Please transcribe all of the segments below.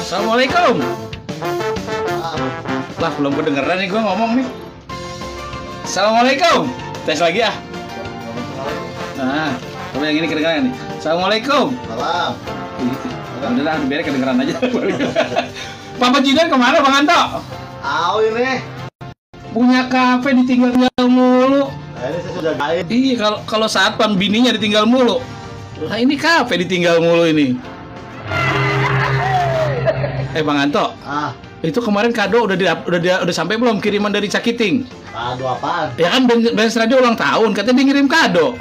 Assalamualaikum. Lah belum kedengeran nih gue ngomong nih. Assalamualaikum. Tes lagi ah. Nah, coba yang ini kedengeran nih. Assalamualaikum. Salam. Udah lah, biar kedengeran aja. Papa Jidan kemana Bang Anto? Au ini. Punya kafe ditinggal mulu. Nah, ini saya sudah gaib. Iya, kalau satpam bininya ditinggal mulu. Nah, ini kafe ditinggal mulu ini. Bang Anto. Itu kemarin kado udah sampai belum kiriman dari Cakiting? Kado apaan? Ya kan Benz Radio ulang tahun, katanya dia ngirim kado.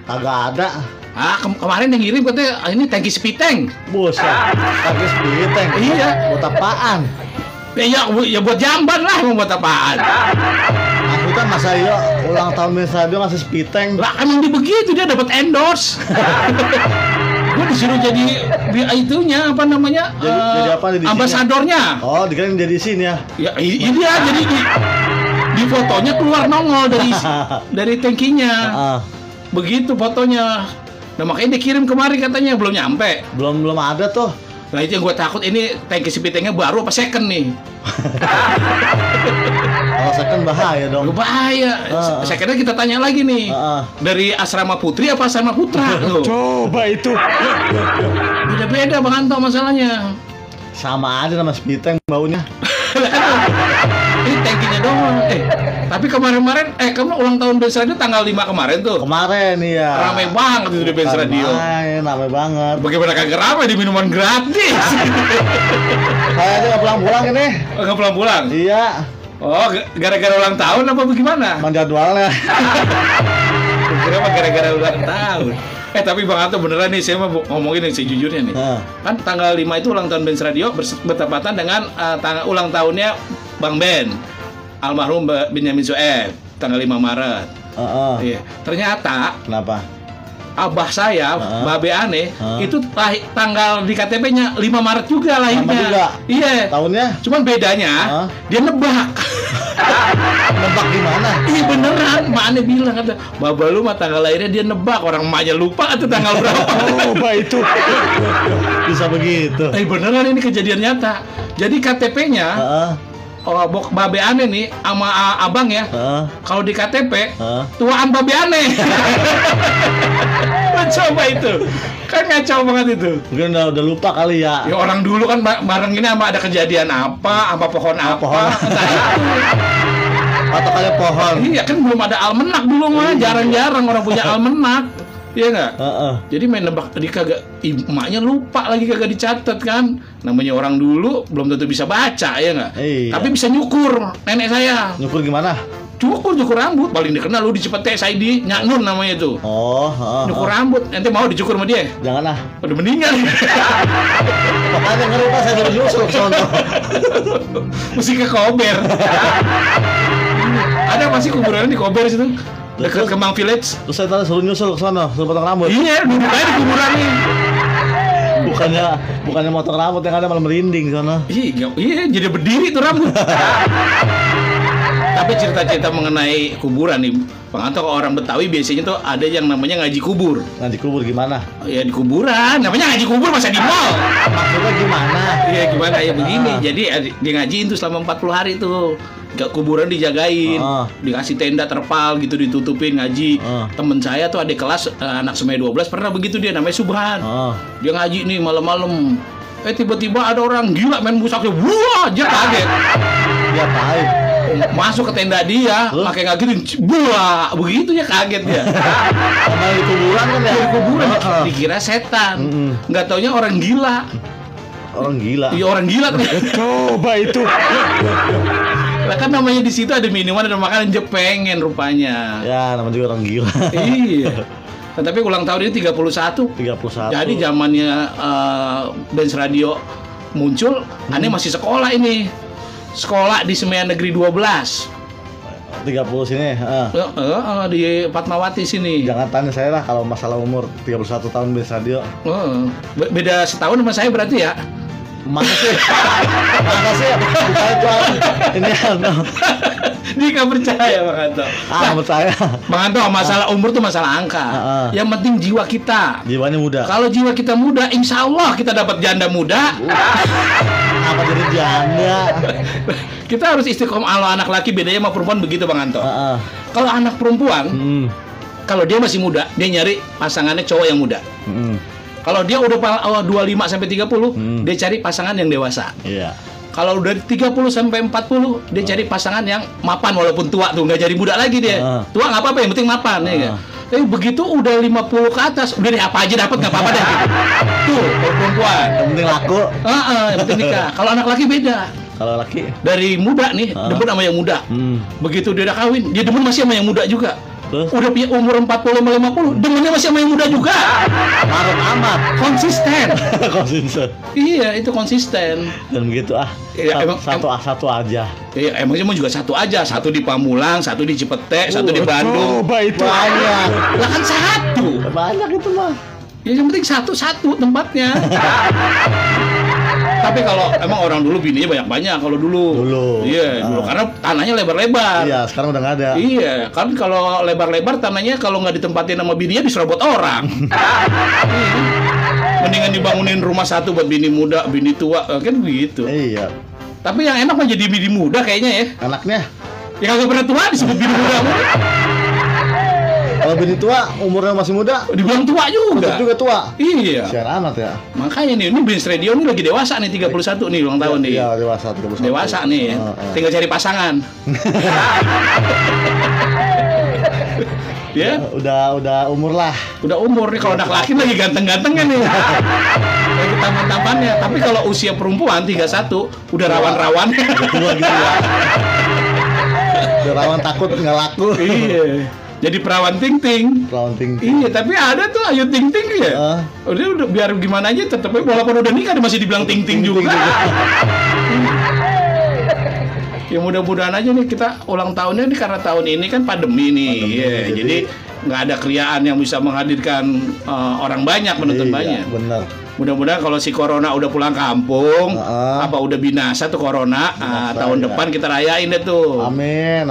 Kagak ada. Kemarin yang ngirim katanya ini tangki Spiteng. Buset, tangki Spiteng. Iya. Buat apaan? Ya buat jamban lah, mau buat apaan? Aku kan masa iya ulang tahun Benz Radio ngasih Spiteng. Lah emang begitu dia dapat endorse. Gue disuruh jadi itunya apa namanya? Jadi apa nih? Ambasadornya. Oh, dikirain jadi sini ya? Ya iya jadi di fotonya keluar nongol dari tangkinya. Begitu fotonya. Nah makanya dikirim kemarin katanya belum nyampe. Belum ada tuh. Nah itu yang gue takut ini tangki Spitengnya baru apa second nih? Kalau second bahaya dong. Bahaya. Secondnya kita tanya lagi nih. Dari asrama putri apa asrama putra? Coba itu. Beda-beda Bang Anto masalahnya. Sama aja nama Spiteng baunya. Ini tangkinya doang. Tapi kemarin kamu ulang tahun Benz Radio tanggal 5 kemarin tuh. Kemarin iya. Ramai banget itu di Benz Radio. Ramai banget. Bagaimana kagak ramai di minuman gratis? Saya aja nggak pulang-pulang ini. Oh, nggak pulang-pulang? Iya. Oh, gara-gara ulang tahun apa bagaimana? Emang jadwalnya. Kira-kira gara-gara ulang tahun. Tapi Bang Anto beneran nih, saya mau ngomongin yang sejujurnya nih. Kan tanggal 5 itu ulang tahun Benz Radio bertepatan dengan ulang tahunnya Bang Ben, almarhum Benyamin Sueb, tanggal 5 Maret. Iya. Ternyata kenapa? Abah saya, Babe Ane, itu tanggal di KTP-nya 5 Maret juga lahirnya. Sama juga? Iya. Tahunnya? Cuman bedanya, dia nebak. Nebak gimana? Iya beneran, Mak Ane bilang kata, Baba lu mah tanggal lahirnya dia nebak, orang emaknya lupa atau tanggal berapa. Coba itu. Bisa begitu. Beneran ini kejadian nyata. Jadi KTP-nya Babe Ane nih sama abang ya. Kalau di KTP tuaan Babe Ane. Coba itu. Kan ngacau banget itu. Mungkin udah lupa kali ya. Ya orang dulu kan bareng ini sama ada kejadian apa pohon apa. Atau kayak pohon. Iya kan belum ada almenak dulu mah, jarang-jarang orang punya almenak. Iya nggak? Jadi main nebak tadi kagak, emaknya lupa lagi kagak dicatat kan. Namanya orang dulu belum tentu bisa baca ya nggak? Iya. Tapi bisa nyukur nenek saya. Nyukur gimana? Cukur rambut, paling dikenal lu di Cipete Saidi, Nyak Nun namanya tuh. Nyukur rambut, nanti mau dicukur sama dia? Jangan lah. Udah meninggal. Makanya ngeri pas saya suruh nyusul ke sono. Mesti ke Kober. Ada masih kuburan di Kober situ? Dekat Kemang Village. Terus saya tadi suruh nyusul ke sono, suruh potong rambut. Iya, duduk aja di kuburan nih. Bukannya motong rambut, yang ada malah merinding di sono. Iya, jadi berdiri tuh rambut. Tapi cerita-cerita mengenai kuburan nih, Bang Anto, kalau orang Betawi biasanya tuh ada yang namanya ngaji kubur. Ngaji kubur gimana? Ya di kuburan, namanya ngaji kubur masa di mall. Maksudnya gimana? Iya gimana ya begini, jadi dia ngajiin tuh selama 40 hari tuh. Kuburan dijagain, dikasih tenda terpal gitu, ditutupin ngaji. Temen saya tuh adik kelas anak semai 12 pernah begitu, dia namanya Subhan. Dia ngaji nih malam-malam. Tiba-tiba ada orang gila main musaknya, wah, dia kaget. Dia apain? Masuk ke tenda dia, pakai ngagetin, buah, begitu ya kaget dia. Karena di kuburan kan ya? Di kuburan, dikira setan. Nggak taunya orang gila. Orang gila? Iya orang gila tuh. Coba itu. Lah kan namanya di situ ada minuman, ada makanan, pengen rupanya. Ya, namanya juga orang gila. Iya. Tapi ulang tahun ini 31. Jadi zamannya Benz Radio muncul, Ane masih sekolah ini. Sekolah di Semean Negeri 12. 30 sini, di Fatmawati sini. Jangan tanya saya lah kalau masalah umur 31 tahun Benz Radio. Beda setahun sama saya berarti ya? Masa sih? Masa sih? Bukan ini Dia nggak percaya Bang Anto. Nggak percaya. Bang Anto, masalah umur tuh masalah angka. Yang penting jiwa kita. Jiwanya muda. Kalau jiwa kita muda, insya Allah kita dapat janda muda. Apa jadi janda? Kita harus istiqomah. Kalau anak laki bedanya sama perempuan begitu Bang Anto. Kalau anak perempuan, kalau dia masih muda, dia nyari pasangannya cowok yang muda. Kalau dia udah 25 sampai 30, dia cari pasangan yang dewasa. Iya. Kalau dari 30 sampai 40, dia cari pasangan yang mapan walaupun tua tuh, nggak jadi muda lagi dia. Tua nggak apa-apa, yang penting mapan ya. Tapi begitu udah 50 ke atas, udah deh apa aja dapat nggak apa-apa deh. Tuh, kalau perempuan. Yang penting laku. Yang penting nikah. Kalau anak laki beda. Kalau laki dari muda nih, demen sama yang muda. Begitu dia udah kawin, dia demen masih sama yang muda juga. Udah punya umur 40-50, demennya masih sama yang muda juga. Marut amat. Konsisten. Konsisten. Iya, itu konsisten. Dan begitu Ya, satu aja. Iya, emang juga satu aja. Satu di Pamulang, satu di Cipete, satu di Bandung. Coba itu banyak. Lah kan satu. Banyak itu mah. Ya yang penting satu-satu tempatnya. Tapi kalau emang orang dulu bininya banyak-banyak kalau dulu. Iya, dulu karena tanahnya lebar-lebar. Iya, sekarang udah nggak ada. Iya, kan kalau lebar-lebar tanahnya kalau nggak ditempatin sama bininya diserobot orang. Mendingan dibangunin rumah satu buat bini muda, bini tua, kan begitu. Iya. Tapi yang enak mah jadi bini muda kayaknya ya. Anaknya? Ya kagak pernah tua disebut bini muda. Kalau bini tua, umurnya masih muda, dibilang tua juga. Juga tua. Iya. Sian amat ya. Makanya nih, ini Bins Radio ini lagi dewasa nih, 31 nih ulang tahun nih. Iya, dewasa 31. Dewasa nih. Tinggal cari pasangan. Ya, udah umur lah. Udah umur nih, kalau anak laki lagi ganteng-gantengnya nih. Lagi tampan-tampannya. Tapi kalau usia perempuan 31 udah rawan-rawan. Tua gitu ya. Udah rawan takut nggak laku. Iya. Jadi perawan ting-ting. Iya, tapi ada tuh Ayu ting-ting ya. Udah biar gimana aja tetep walaupun udah nikah masih dibilang ting-ting juga. Ya mudah-mudahan aja nih kita ulang tahunnya nih karena tahun ini kan pandemi nih. Jadi nggak ada kriaan yang bisa menghadirkan orang banyak, penonton banyak. Benar. Mudah-mudahan kalau si Corona udah pulang kampung, apa udah binasa tuh Corona, tahun depan kita rayain deh tuh. Amin.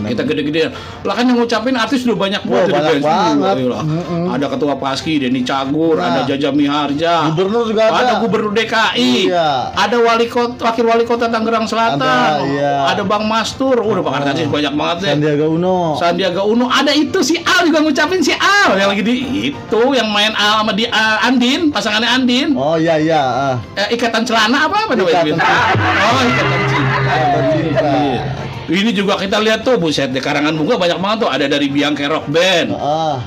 Kita gede-gedean. Lah kan yang ngucapin artis udah banyak banget. Banyak banget. Ada Ketua Paski, Denny Cagur, ada Jaja Miharja. Gubernur juga ada. Ada Gubernur DKI. Iya. Ada Wakil Wali Kota Tangerang Selatan. Ada Bang Mastur. Udah Pak artis banyak banget deh. Sandiaga Uno. Ada itu si Al juga ngucapin si Al yang lagi di itu yang main Al sama di Andin, pasangannya Andin. Oh iya. Ikatan celana apa namanya? Ikatan cinta. Ini juga kita lihat tuh, buset deh, karangan bunga banyak banget tuh. Ada dari Bianca Rock Band,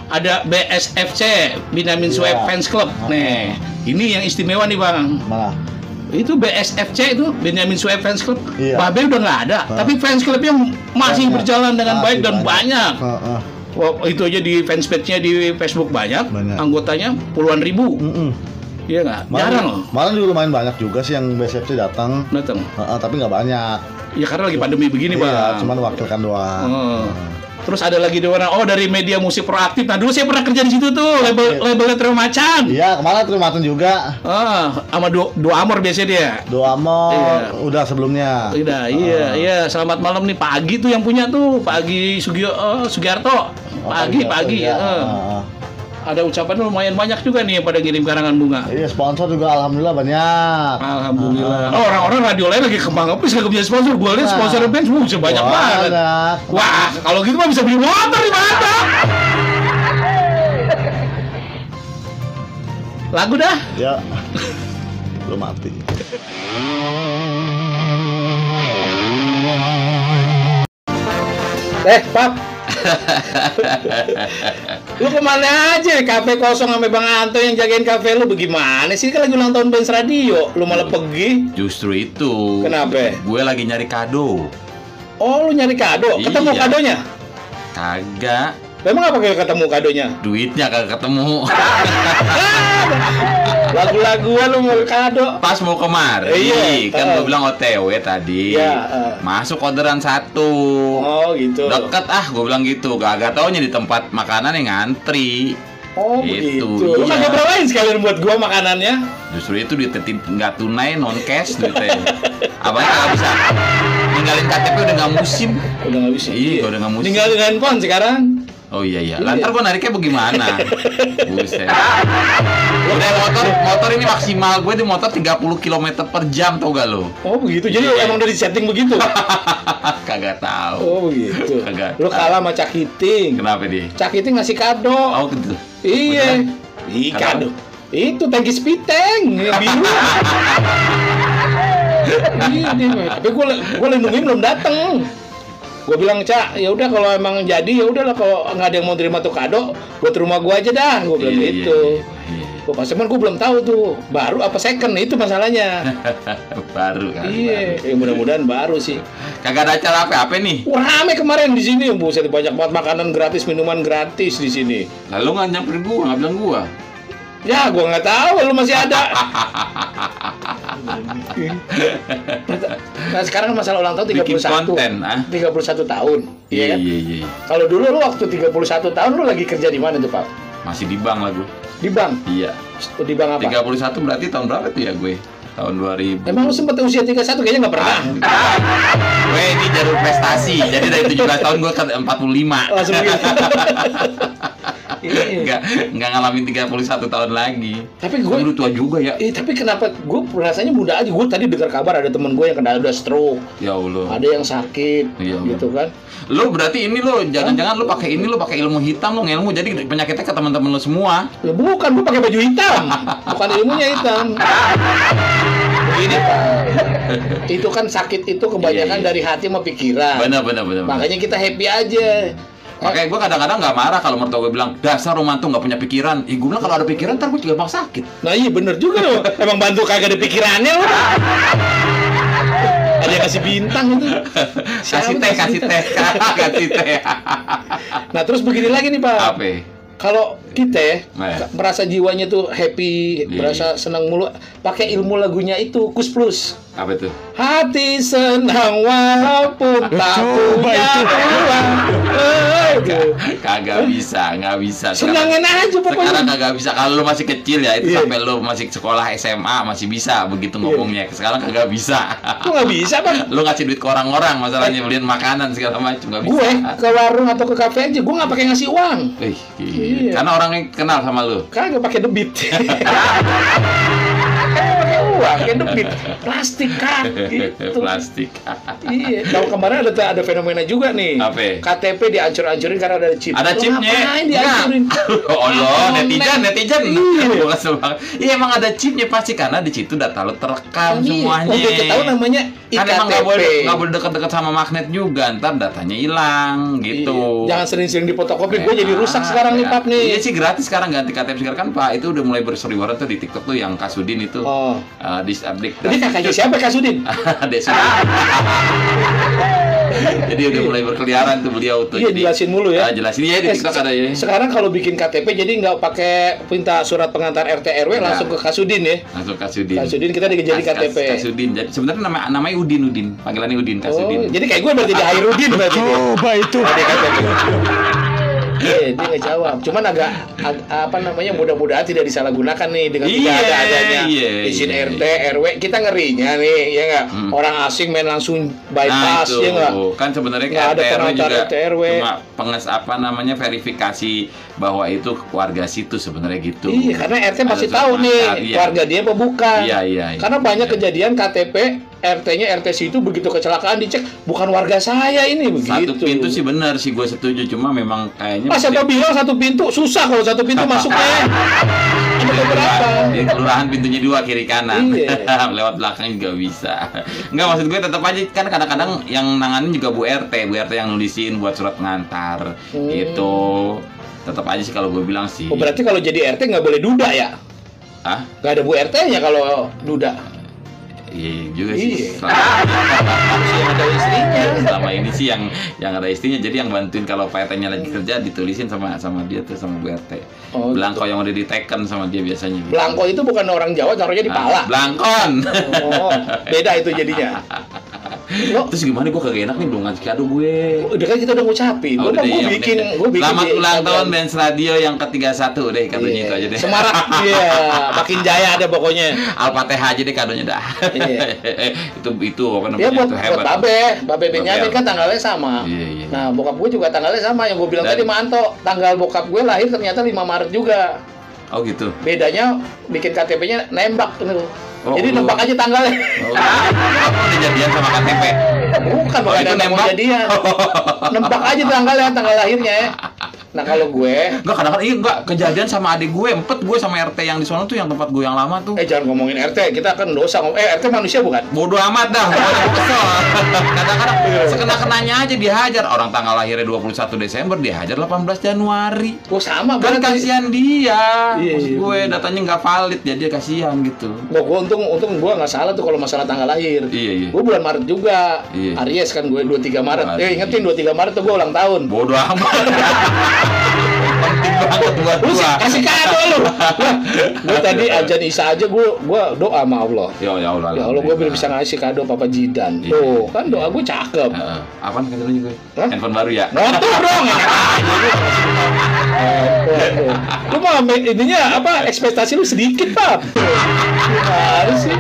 ada BSFC, Benyamin Sueb Fans Club. Nih, ini yang istimewa nih Bang. Mana? Itu BSFC itu Benyamin Sueb Fans Club. Babe udah nggak ada, tapi fans clubnya masih berjalan dengan baik dan banyak. Itu aja di fanspage-nya di Facebook banyak. Anggotanya puluhan ribu. Iya nggak? Jarang loh. Malah juga lumayan banyak juga sih yang BSFC datang. Tapi nggak banyak. Ya karena lagi pandemi begini Bang. Cuman wakilkan doang. Terus ada lagi di mana? Dari media musik proaktif. Nah dulu saya pernah kerja di situ tuh, labelnya Trio Macan. Iya, kemarin Trio Macan juga. Sama Dua Amor biasanya dia. Dua Amor udah sebelumnya. Udah, iya. Selamat malam nih Pak Agi tuh yang punya tuh, Pak Agi Sugiarto. Pak Agi. Ada ucapan lumayan banyak juga nih yang pada ngirim karangan bunga. Iya, sponsor juga alhamdulillah banyak. Alhamdulillah. Orang-orang radio lain lagi kembang ngepis kagak punya sponsor. Gue lihat sponsor band semua bisa banyak banget. Wah, kalau gitu mah bisa beli motor di mana? Lagu dah. Ya. Belum mati. Pap. Lu kemana aja? Kafe kosong sampai Bang Anto yang jagain kafe lu bagaimana sih? Kan lagi ulang tahun Bens Radio, lu malah pergi. Justru itu. Kenapa? Gue lagi nyari kado. Oh, lu nyari kado? Ketemu kadonya? Kagak. Memang apa kayak ketemu kadonya? Duitnya kagak ketemu. Lagu-laguan lu mau kado. Pas mau kemari, kan gue bilang OTW tadi. Masuk orderan 1. Oh gitu. Deket gue bilang gitu. Kagak taunya di tempat makanan yang ngantri. Oh gitu. Lu kagak bawain sekalian buat gua makanannya? Justru itu duitnya nggak tunai, non cash duitnya. Abangnya kagak bisa ninggalin KTP udah nggak musim. Udah nggak bisa. Iya, udah nggak musim. Ninggalin handphone sekarang. Oh iya. Lantar gua nariknya bagaimana? Buset. Udah motor ini maksimal gue di motor 30 km per jam, tau gak lo? Oh begitu. Jadi emang udah disetting begitu? Kagak tahu. Oh begitu. Kagak. Lu kalah sama Cak Hiting. Kenapa dia? Cak Hiting ngasih kado. Oh gitu. Iya. Ih, kado. Itu tangki speed tank yang biru. Iya dia. Tapi gue lindungin belum dateng. Gue bilang, Cak, ya udah kalau emang jadi ya udahlah, kalau nggak ada yang mau terima tuh kado, buat rumah gue aja dah. Gue bilang gitu. Gue pas gue belum tahu tuh baru apa second, itu masalahnya. Baru kan. Iya, ya mudah-mudahan baru sih. Kagak ada acara apa nih? Wah, rame kemarin di sini, buset, banyak banget makanan gratis, minuman gratis di sini. Lalu nggak nyamperin gua, nggak bilang gua. Ya, gua nggak tahu lu masih ada. Nah, sekarang masalah ulang tahun 31. Bikin konten, 31 tahun. Iya kan? Iya. Kalau dulu lu waktu 31 tahun lu lagi kerja di mana tuh, Pak? Masih di bank lah gua. Di bank? Iya. Di bank apa? 31 berarti tahun berapa tuh ya gue? Tahun 2000. Emang lu sempet usia 31 kayaknya nggak pernah. Gue ini jalur prestasi. Jadi dari 17 tahun gue ke 45. Langsung gitu. Enggak ngalamin 31 tahun lagi. Tapi gue udah tua juga ya. Tapi kenapa gue rasanya muda aja. Gue tadi dengar kabar ada temen gue yang kena udah stroke. Ya Allah. Ada yang sakit, gitu kan. Lo berarti ini lo jangan-jangan lo pakai ilmu hitam lo ngelmu jadi penyakitnya ke teman-teman lo semua. Ya bukan, gue pakai baju hitam. Bukan ilmunya hitam. Begini Pak. Itu kan sakit itu kebanyakan dari hati sama pikiran. Benar. Makanya kita happy aja. Makanya gue kadang-kadang nggak marah kalau mertua gue bilang dasar romantu nggak punya pikiran. Gue bilang kalau ada pikiran ntar gue juga bakal sakit. Nah iya bener juga loh. Emang bantu kagak ada pikirannya loh. Ada yang kasih bintang itu. Kasih teh. Nah terus begini lagi nih Pak. Apa? Kalau kita merasa jiwanya tuh happy, merasa senang mulu, pakai ilmu lagunya itu Kus Plus. Apa itu? Hati senang walaupun tak punya uang. Kagak bisa. Senangin aja pokoknya. Sekarang kagak bisa. Kalau lu masih kecil ya, itu sampai lu masih sekolah SMA masih bisa begitu ngomongnya. Sekarang kagak bisa. Kok nggak bisa Bang? Lu ngasih duit ke orang-orang, masalahnya beliin makanan segala macam nggak bisa. Gue ke warung atau ke kafe aja, gue nggak pakai ngasih uang. Karena orangnya kenal sama lu. Kagak pakai debit. Uang, kayak debit, plastik kan, gitu. Plastik. Iya. Kalau kemarin ada fenomena juga nih. Apa? KTP dihancur-hancurin karena ada chip. Ada chipnya. Ngapain dihancurin? Oh Allah, netizen. Iya emang ada chipnya pasti karena di situ data lo terekam semuanya. Oh, kita tahu namanya IKTP. Kan emang nggak boleh dekat-dekat sama magnet juga, ntar datanya hilang gitu. Jangan sering-sering dipotokopi. Gue jadi rusak sekarang nih Pak nih. Iya sih gratis sekarang ganti KTP sekarang kan Pak. Itu udah mulai berseliweran tuh di TikTok tuh yang Kasudin itu. Ini kakaknya siapa Kasudin? Adek Sudin. Jadi udah mulai berkeliaran tuh beliau tuh. Iya, jelasin mulu ya. Jelasin ya di TikTok ada ya. Sekarang kalau bikin KTP jadi nggak pakai minta surat pengantar RT RW, langsung ke Kasudin ya. Langsung Kasudin. Kasudin kita jadi KTP. Kasudin. Jadi sebenarnya namanya Udin. Panggilannya Udin Kasudin. Jadi kayak gue berarti di Hairudin berarti. Coba itu. Dia nggak jawab. Cuman agak mudah-mudahan tidak disalahgunakan nih dengan tidak adanya izin RT RW. Kita ngerinya nih, ya nggak? Orang asing main langsung bypass, ya nggak? Kan sebenarnya RT RW juga cuma verifikasi bahwa itu warga situ sebenarnya gitu. Iya, karena RT masih tahu nih warga dia apa bukan. Iya. Karena banyak kejadian KTP RT-nya RT situ begitu kecelakaan dicek bukan warga saya ini begitu. Satu pintu sih benar sih gue setuju, cuma memang kayaknya siapa bilang satu pintu susah kalau satu pintu masuknya. Ada beberapa. Di kelurahan pintunya 2 kiri kanan. Iya. Lewat belakang juga bisa. Enggak, maksud gue tetap aja kan kadang-kadang yang nanganin juga Bu RT yang nulisin buat surat pengantar. Gitu. Tetap aja sih kalau gue bilang sih. Oh, berarti kalau jadi RT nggak boleh duda ya? Hah? Nggak ada Bu RT-nya kalau duda. Iya juga sih. Yang ada istrinya. Selama ini sih yang ada istrinya, jadi yang bantuin kalau Pak RT-nya lagi kerja ditulisin sama dia tuh sama Bu RT. Belangko yang udah diteken sama dia biasanya. Gitu. Belangko itu bukan orang Jawa, taruhnya di pala. Belangkon. Oh, beda itu jadinya. Terus gimana gue kagak enak nih belum ngasih kado gue. Udah kan kita udah ngucapin. Oh, Gue bikin selamat ulang tahun Benz Radio yang ke-31 deh katanya itu aja deh. Semarak iya, makin jaya ada pokoknya. Al-Fatihah aja deh kadonya dah. Iya. itu apa namanya? Ya buat itu hebat. Babe Benyamin kan tanggalnya sama. Iya. Nah, bokap gue juga tanggalnya sama yang gue bilang tadi Manto. Tanggal bokap gue lahir ternyata 5 Maret juga. Oh gitu. Bedanya bikin KTP-nya nembak tuh. Oh, jadi nembak aja tanggalnya. Kamu udah jadian sama KTP? Bukan, bukan itu nembak jadian. Nembak aja tanggalnya, tanggal lahirnya ya. Nah kalau gue enggak kejadian sama adik gue, empet gue sama RT yang di sana tuh yang tempat gue yang lama tuh. Jangan ngomongin RT, kita kan dosa RT manusia bukan? Bodoh amat dah, pokoknya kesel. Kadang-kadang sekena-kenanya aja dihajar. Orang tanggal lahirnya 21 Desember dihajar 18 Januari. Oh sama kan berarti. kasihan dia. Iya, Maksud gue datanya nggak valid jadi kasihan gitu. Nah, gue untung gue nggak salah tuh kalau masalah tanggal lahir. Iya. Gue bulan Maret juga. Iya. Aries kan gue 23 Maret. Aries. Ingetin 23 Maret tuh gue ulang tahun. Bodoh amat. Penting banget buat Lu gua. kasih kado lu. Gue tadi ajan Isa aja gue doa sama Allah. Ya Allah. Ya Allah gue belum bisa ngasih kado Papa Jidan. Iya. Tuh kan doa gue cakep. Apaan katanya gue? Hah? Handphone baru ya? Motor dong. Lu mah ininya apa ekspektasi lu sedikit Pak. Gimana sih?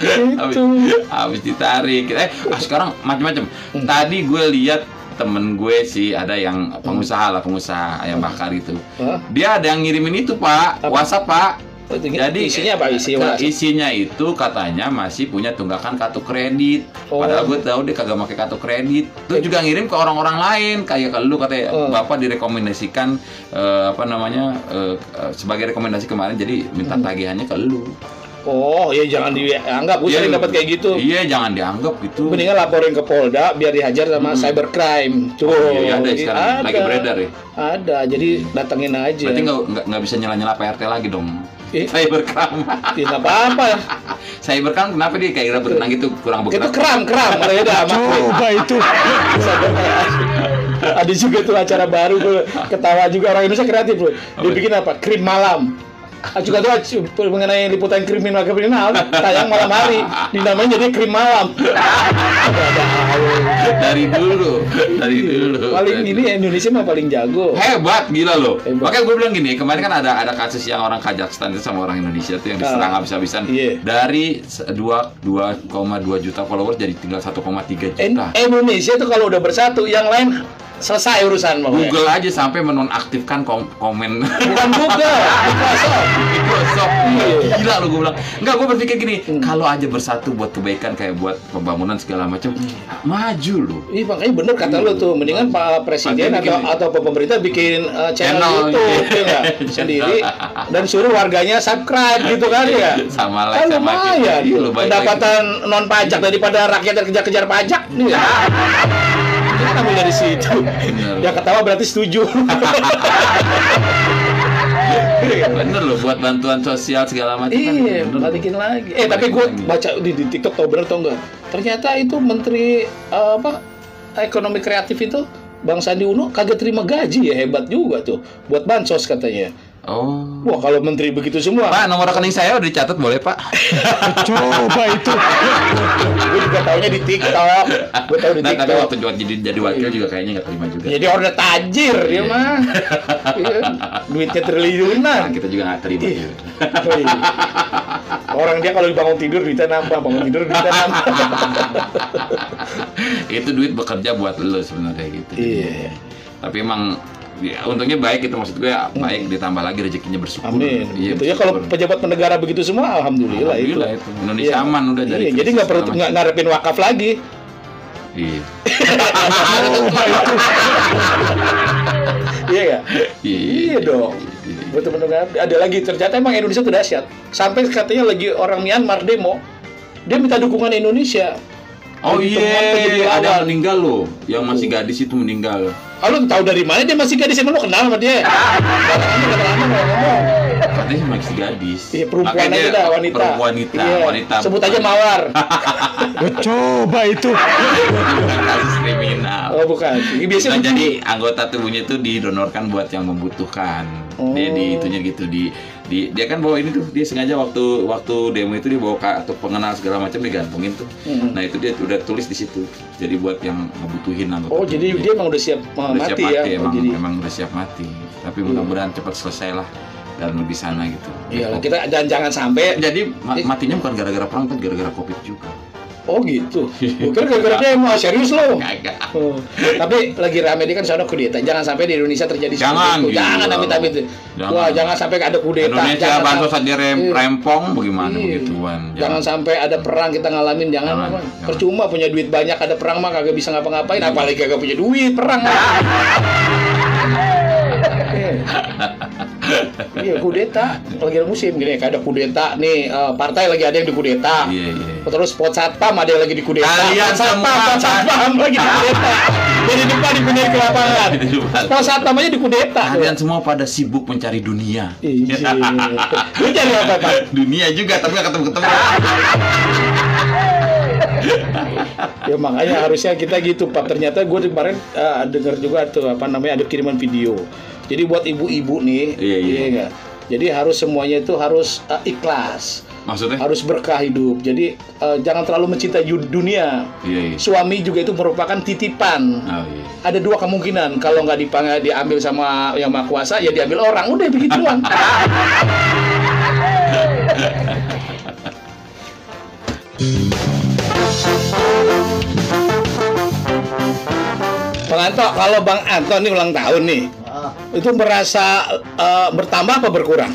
Itu. Habis ditarik. Sekarang macam-macam. Tadi gue lihat temen gue sih ada yang pengusaha ayam bakar itu. Dia ada yang ngirimin itu Pak, WhatsApp Pak. Jadi isinya apa isinya itu katanya masih punya tunggakan kartu kredit. Padahal gue tahu dia kagak pakai kartu kredit. Terus juga ngirim ke orang-orang lain kayak ke lu katanya Bapak direkomendasikan sebagai rekomendasi kemarin jadi minta tagihannya ke lu. Oh, ya jangan dianggap. Gue sering dapat kayak gitu. Iya, jangan dianggap gitu. Mendingan laporin ke Polda biar dihajar sama cybercrime. Tuh. Iya, ada sekarang lagi beredar ya. Ada, jadi datengin aja. Berarti nggak bisa nyala Pak RT lagi dong. Cybercrime. Ya nggak apa-apa. Cybercrime kenapa dia kayak berenang gitu kurang bergerak? Itu kram. Beda amat. Coba itu. Ada juga tuh acara baru gue ketawa juga orang Indonesia kreatif loh. Dia bikin apa? Krim malam. Juga tuh mengenai liputan kriminal tayang malam hari dinamain jadi krim malam. dari dulu paling ini Indonesia mah paling jago, hebat gila loh. Makanya gue bilang gini, kemarin kan ada kasus yang orang Kazakhstan itu sama orang Indonesia tuh yang diserang habis-habisan. Dari 2,2 juta followers jadi tinggal 1,3 juta. Indonesia tuh kalau udah bersatu yang lain selesai urusan. Google aja sampai menonaktifkan komen. Bukan Google, Microsoft. Gila lo gue bilang. Enggak, gue berpikir gini, kalau aja bersatu buat kebaikan kayak buat pembangunan segala macam, maju lo. Iya makanya bener kata lo tuh, mendingan Pak Presiden atau pemerintah bikin channel YouTube ya, sendiri dan suruh warganya subscribe gitu kan ya. Sama like sama lumayan. Pendapatan non pajak daripada rakyat yang kejar-kejar pajak nih ya. Kita ambil dari situ. Yang ketawa berarti setuju. Bener loh buat bantuan sosial segala macam. Iya, balikin lagi. Tapi gue baca di TikTok tau bener tau enggak? Ternyata itu Menteri Ekonomi Kreatif itu Bang Sandi Uno kagak terima gaji ya, hebat juga tuh buat bansos katanya. Oh. Wah, kalau menteri begitu semua. Pak, nomor rekening saya udah dicatat boleh, Pak? Coba itu. Gue juga taunya di TikTok. Gue tahu di TikTok. Tapi waktu jadi wakil juga kayaknya nggak terima juga. Jadi order tajir dia mah. Duitnya triliunan. Nah, kita juga nggak terima. Orang dia kalau bangun tidur duitnya nambah, Itu duit bekerja buat lo sebenarnya gitu. Iya. Tapi emang ya, untungnya baik itu, maksud gue baik ditambah lagi rezekinya bersyukur. Amin. Iya, gitu ya, kalau pejabat negara begitu semua alhamdulillah itu. Indonesia aman udah dari. Jadi nggak perlu ngarepin wakaf lagi. Iya. Iya ya? Iya dong. Betul-betul ada lagi, ternyata emang Indonesia tuh dahsyat. Sampai katanya lagi orang Myanmar demo, dia minta dukungan Indonesia. Oh iya, ada yang meninggal loh, yang masih gadis itu meninggal. Lu tahu dari mana dia masih gadis? Emang lu kenal sama dia? Katanya masih gadis. Iya, perempuan Makanya aja dah, wanita. Wanita. Sebut aja Mawar. Coba itu. Bukan kasus kriminal. Oh, bukan. Ini biasanya Nah, jadi anggota tubuhnya itu didonorkan buat yang membutuhkan. Dia di itunya gitu dia kan bawa ini tuh, dia sengaja waktu demo itu dia bawa atau pengenal segala macam digantungin tuh. Nah, itu dia udah tulis di situ. Jadi buat yang ngebutuhin anggota. Oh, jadi dia emang udah siap mati ya. Emang udah siap mati. Tapi mudah-mudahan cepat selesai lah dan di sana gitu. Iyalah, kita jangan sampai jadi matinya bukan gara-gara perang, kan gara-gara Covid juga. Oh gitu. Bukan gara-gara dia mau serius loh. Kagak. Tapi lagi rame di kan sono kudeta. Jangan sampai di Indonesia terjadi Jangan, seperti itu. Jangan amit-amit. Wah, jangan sampai ada kudeta. Indonesia bansos saja rempong bagaimana begituan. Jangan sampai ada perang kita ngalamin, jangan. Percuma punya duit banyak, ada perang mah kagak bisa ngapa-ngapain, apalagi kagak punya duit perang. Iya, kudeta lagi ada musim gini, ada kudeta nih, partai lagi ada yang dikudeta. Iya. Terus pos satpam ada yang lagi dikudeta. Kalian semua satpam lagi dikudeta. Dari depan dipindahin ke lapangan. Pos satpam aja dikudeta. Kalian semua pada sibuk mencari dunia. Iya. Lu cari apa, Pak? Dunia juga, tapi gak ketemu-ketemu. Ya makanya harusnya kita gitu, Pak. Ternyata gue kemarin dengar juga tuh ada kiriman video. Jadi buat ibu-ibu nih, iya enggak. Jadi harus semuanya itu harus ikhlas. Maksudnya? Harus berkah hidup. Jadi jangan terlalu mencintai dunia. Iya. Suami juga itu merupakan titipan. Oh, iya. Ada dua kemungkinan. Kalau nggak diambil sama yang Maha Kuasa, ya diambil orang. Udah begitu doang. Bang Anto, kalau Bang Anto nih ulang tahun nih, itu merasa bertambah apa berkurang?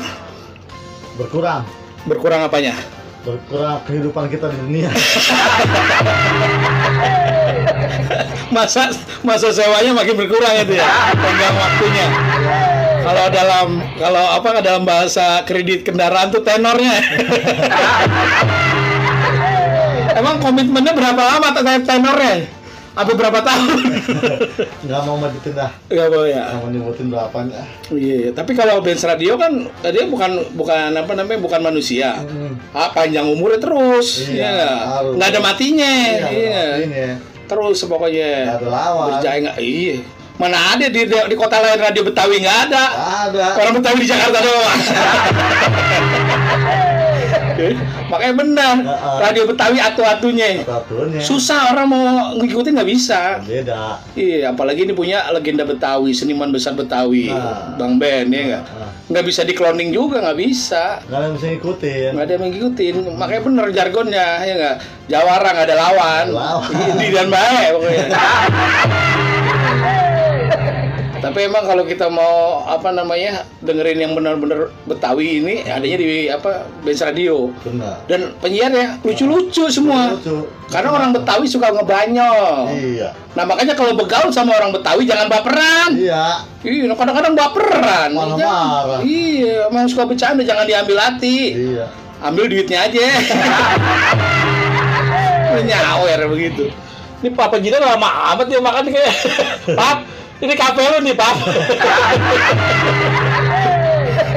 Berkurang. Berkurang apanya? Berkurang kehidupan kita di dunia. masa sewanya makin berkurang itu ya, tenggang waktunya. Kalau dalam bahasa kredit kendaraan tuh tenornya. Emang komitmennya berapa lama tenornya? Apa berapa tahun? Nggak mau nyebutin dah. Nggak mau ya. Nggak mau nyebutin berapanya. Iya. Tapi kalau Benz Radio kan dia bukan manusia. Panjang umurnya terus. Iya. Nggak ada matinya. Iya. Terus pokoknya. Nggak ada lawan. Berjaya nggak? Iya. Mana ada di kota lain radio Betawi nggak ada. Ada. Orang Betawi di Jakarta doang. Makanya benar, radio Betawi atu-atunya. Susah orang mau ngikutin, nggak bisa. Beda. Iya, apalagi ini punya legenda Betawi, seniman besar Betawi, Bang Ben, ya nggak bisa di-cloning juga, nggak bisa. Nggak ada yang bisa ngikutin. Nggak ada yang ngikutin, makanya bener jargonnya, ya nggak. Jawara nggak ada lawan. Ini dan baik pokoknya. Tapi emang kalau kita mau dengerin yang benar-benar Betawi ini adanya di Benz Radio. Benar. Dan penyiarnya lucu-lucu semua. Lucu. Karena orang Betawi suka ngebanyol. Iya. Nah makanya kalau begaul sama orang Betawi jangan baperan. Iya. Iya, kadang-kadang baperan. Marah-marah. Iya, emang suka bercanda jangan diambil hati. Iya. Ambil duitnya aja. Nyawer begitu. Ini papa kita lama amat dia makan kayak. Pap, ini kafe lu nih, Pak.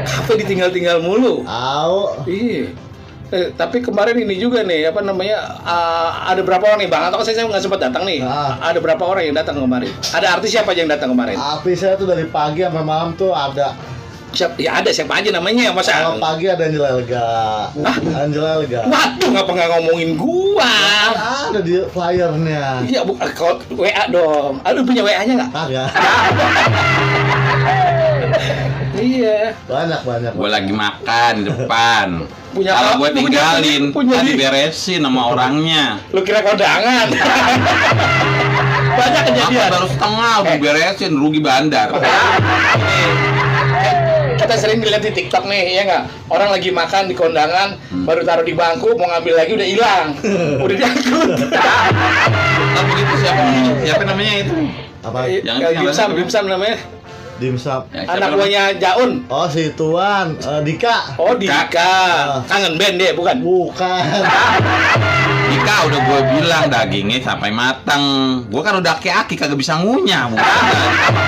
Kafe ditinggal-tinggal mulu. Iya. Tapi kemarin ini juga nih, ada berapa orang nih, Bang? Atau saya nggak sempat datang nih. Ada berapa orang yang datang kemarin? Ada artis siapa aja yang datang kemarin? Artisnya tuh dari pagi sampai malam tuh ada. Ada siapa aja namanya? Masa? Kalau pagi ada Angela Elga. Angela Elga. Waduh, ngapa nggak ngomongin gua? Ada di flyernya. Iya, kalau WA dong. Aduh, punya WA-nya nggak? Kagak. Iya. Banyak. Gue lagi makan di depan. Kalau gue tinggalin, tadi beresin sama orangnya. Lu kira kondangan? Banyak kejadian. Baru setengah udah beresin, rugi bandar. Kita sering dilihat di TikTok nih, ya nggak? Orang lagi makan di kondangan, baru taruh di bangku, mau ngambil lagi udah hilang, udah diangkut. Tapi itu siapa namanya itu? Apa? Yang Dimsum namanya. Dimsum. Anak buahnya Jaun. Oh, si Tuan, Dika. Oh, Dika. Kangen band dia, bukan? Bukan. Dika udah gue bilang dagingnya sampai matang. Gue kan udah aki-aki kagak bisa ngunyah. Bukan.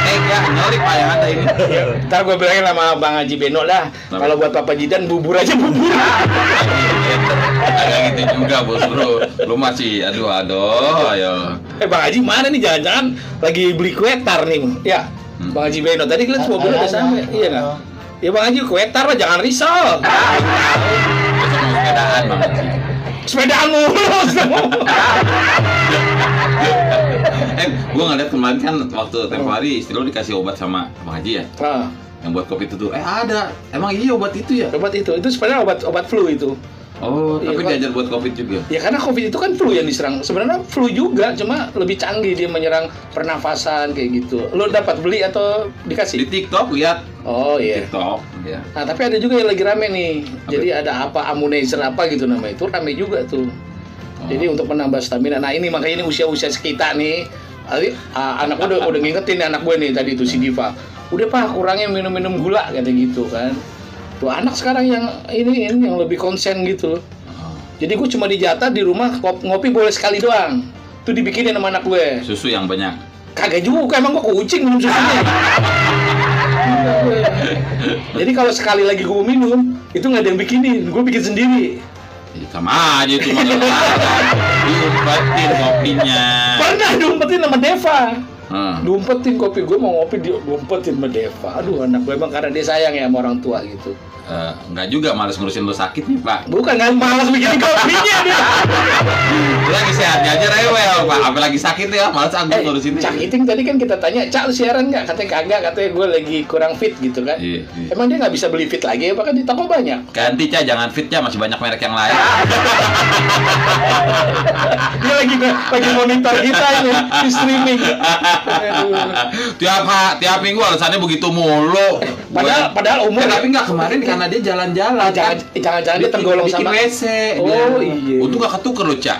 Tega, nyelip yang ada ini. Ntar gue bilangin sama Bang Haji Beno lah. Kalau buat Papa Jidan bubur aja bubur. Agak gitu juga bos bro. Lu masih aduh ayo. Bang Haji mana nih jangan-jangan lagi beli kue tar nih. Ya. Bang Haji Beno tadi kita mobil udah sampai. Iya nggak? Ya Bang Haji kue tar lah jangan risau. Besok mau sepedaan Bang Haji. Sepedaan mulu. Gue ngeliat kemarin kan waktu tempo hari istri lo dikasih obat sama Bang Haji ya. Yang buat COVID itu tuh. Ada. Emang iya obat itu ya? Obat itu sebenarnya obat flu itu. Oh, tapi diajar buat COVID juga. Ya karena COVID itu kan flu yang diserang. Sebenarnya flu juga, cuma lebih canggih dia menyerang pernafasan kayak gitu. Lo dapat beli atau dikasih? Di TikTok lihat. Oh iya. TikTok. Ya. Nah tapi ada juga yang lagi rame nih. Jadi ada Amunizer apa gitu namanya itu rame juga tuh. Jadi untuk menambah stamina. Nah ini makanya ini usia-usia kita nih. Anak gue udah ngingetin anak gue nih tadi itu si Diva. Udah Pak kurangin minum gula kata gitu kan. Tuh anak sekarang yang ini yang lebih konsen gitu loh. Jadi gue cuma dijatah di rumah ngopi boleh sekali doang. Tuh dibikinin sama anak gue. Susu yang banyak. Kagak juga, emang gue kucing minum susunya. Jadi kalau sekali lagi gue minum, itu nggak ada yang bikinin, gue bikin sendiri. Sama aja itu mah. Diumpetin kopinya. Pernah diumpetin sama Deva. Diumpetin kopi gue mau ngopi diumpetin sama Deva. Aduh anak gue emang karena dia sayang ya sama orang tua gitu. Enggak juga, malas ngurusin lo sakit nih Pak. Bukan, nggak malas bikin kopinya dia. Lu lagi sehatnya aja rewel Pak, apalagi sakit ya, malas aku ngurusin. Cak Iting tadi kan kita tanya, Cak lu siaran nggak? Katanya kagak, katanya gue lagi kurang fit gitu kan. Iya. Emang dia nggak bisa beli fit lagi, apa kan di toko banyak? Ganti Cak, jangan fit Cak, masih banyak merek yang lain. Dia lagi monitor kita ini di streaming. Tiap minggu alasannya begitu mulu. Padahal umur tapi nggak kemarin karena dia jalan-jalan. Jangan-jangan dia tergolong sama WC. Oh iya. Untung nggak ketuker loh Cak.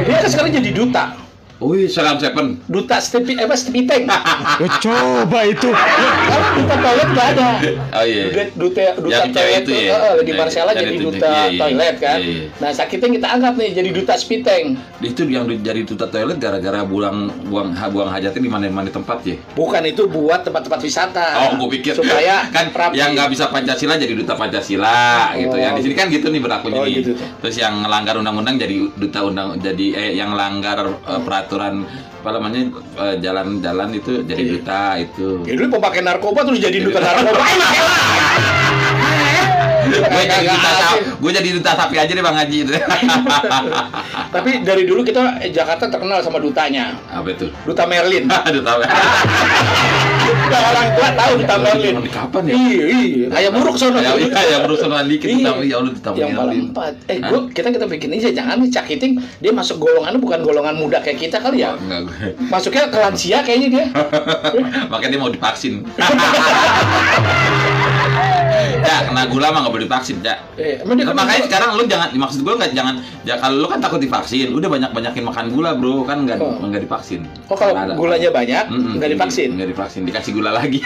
Dia kan sekarang jadi duta. Wih, Salam Seven. Duta Stepiteng. Coba itu. Kalau duta toilet nggak ada. Oh iya. Duta toilet itu ya. Di Marcella jadi duta toilet kan. Nah, Sakiteng kita angkat nih jadi duta Spiteng. Itu yang jadi duta toilet gara-gara buang hajatnya di mana-mana tempat ya. Bukan, itu buat tempat-tempat wisata. Oh, gue pikir supaya kan yang nggak bisa Pancasila jadi duta Pancasila gitu. Yang di sini kan gitu nih berlakunya nih. Gitu. Terus yang melanggar undang-undang jadi duta yang langgar peraturan apa namanya jalan-jalan itu jadi duta itu. Ya dulu pemakai narkoba terus jadi duta narkoba. Gue jadi duta sapi aja deh Bang Haji. Tapi dari dulu kita Jakarta terkenal sama dutanya. Apa itu? Duta Merlin. Duta Merlin. Orang tua tahu Duta Merlin. Kapan ya? Iya. Ayam buruk sono. Ayam buruk sono dikit tapi ya Allah Duta Merlin. Yang paling 4. Kita bikin aja, jangan nih Cak Iting dia masuk golongannya bukan golongan muda kayak kita kali ya. Enggak. Masuknya ke lansia kayaknya dia. Makanya dia mau divaksin. Ya, kena gula mah nggak boleh divaksin, Cak. Makanya sekarang lu jangan, maksud gue nggak jangan, ya kalau lu kan takut divaksin, udah banyakin makan gula bro, kan nggak divaksin. Oh kalau gulanya banyak, nggak divaksin? Nggak divaksin, dikasih gula lagi.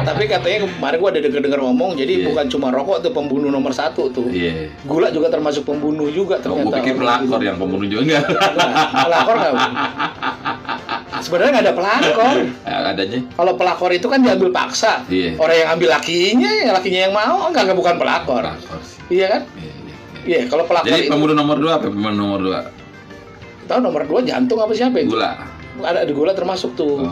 Tapi katanya kemarin gua ada dengar ngomong, jadi bukan cuma rokok tuh pembunuh nomor 1 tuh. Gula juga termasuk pembunuh juga ternyata. Gue pikir pelakor yang pembunuh juga enggak. Pelakor nggak? Sebenarnya nggak ada pelakor. Adanya. Kalau pelakor itu kan diambil paksa. Orang yang ambil lakinya yang mau, enggak bukan pelakor. Iya kan? Iya. Kalau pelakor. Jadi pembunuh nomor 2 apa pembunuh nomor 2? Tahu nomor 2 jantung apa siapa itu? Gula. Ada gula termasuk tuh.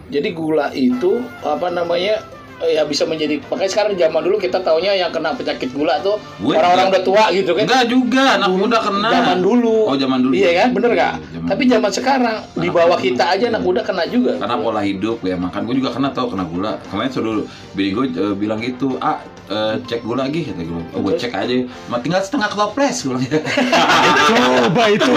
Jadi gula itu apa namanya? Ya bisa menjadi, makanya sekarang zaman dulu kita taunya yang kena penyakit gula tuh orang-orang udah tua gitu kan. Enggak juga, anak muda kena. Zaman dulu. Oh, zaman dulu. Iya kan, bener gak? Tapi zaman sekarang di bawah kita aja anak muda kena juga. Karena pola hidup ya, makan gue juga kena gula. Kemarin suruh bini gue bilang gitu, cek gula lagi kata gue. Oh, gue cek aja. Tinggal setengah toples gue bilang. Coba itu.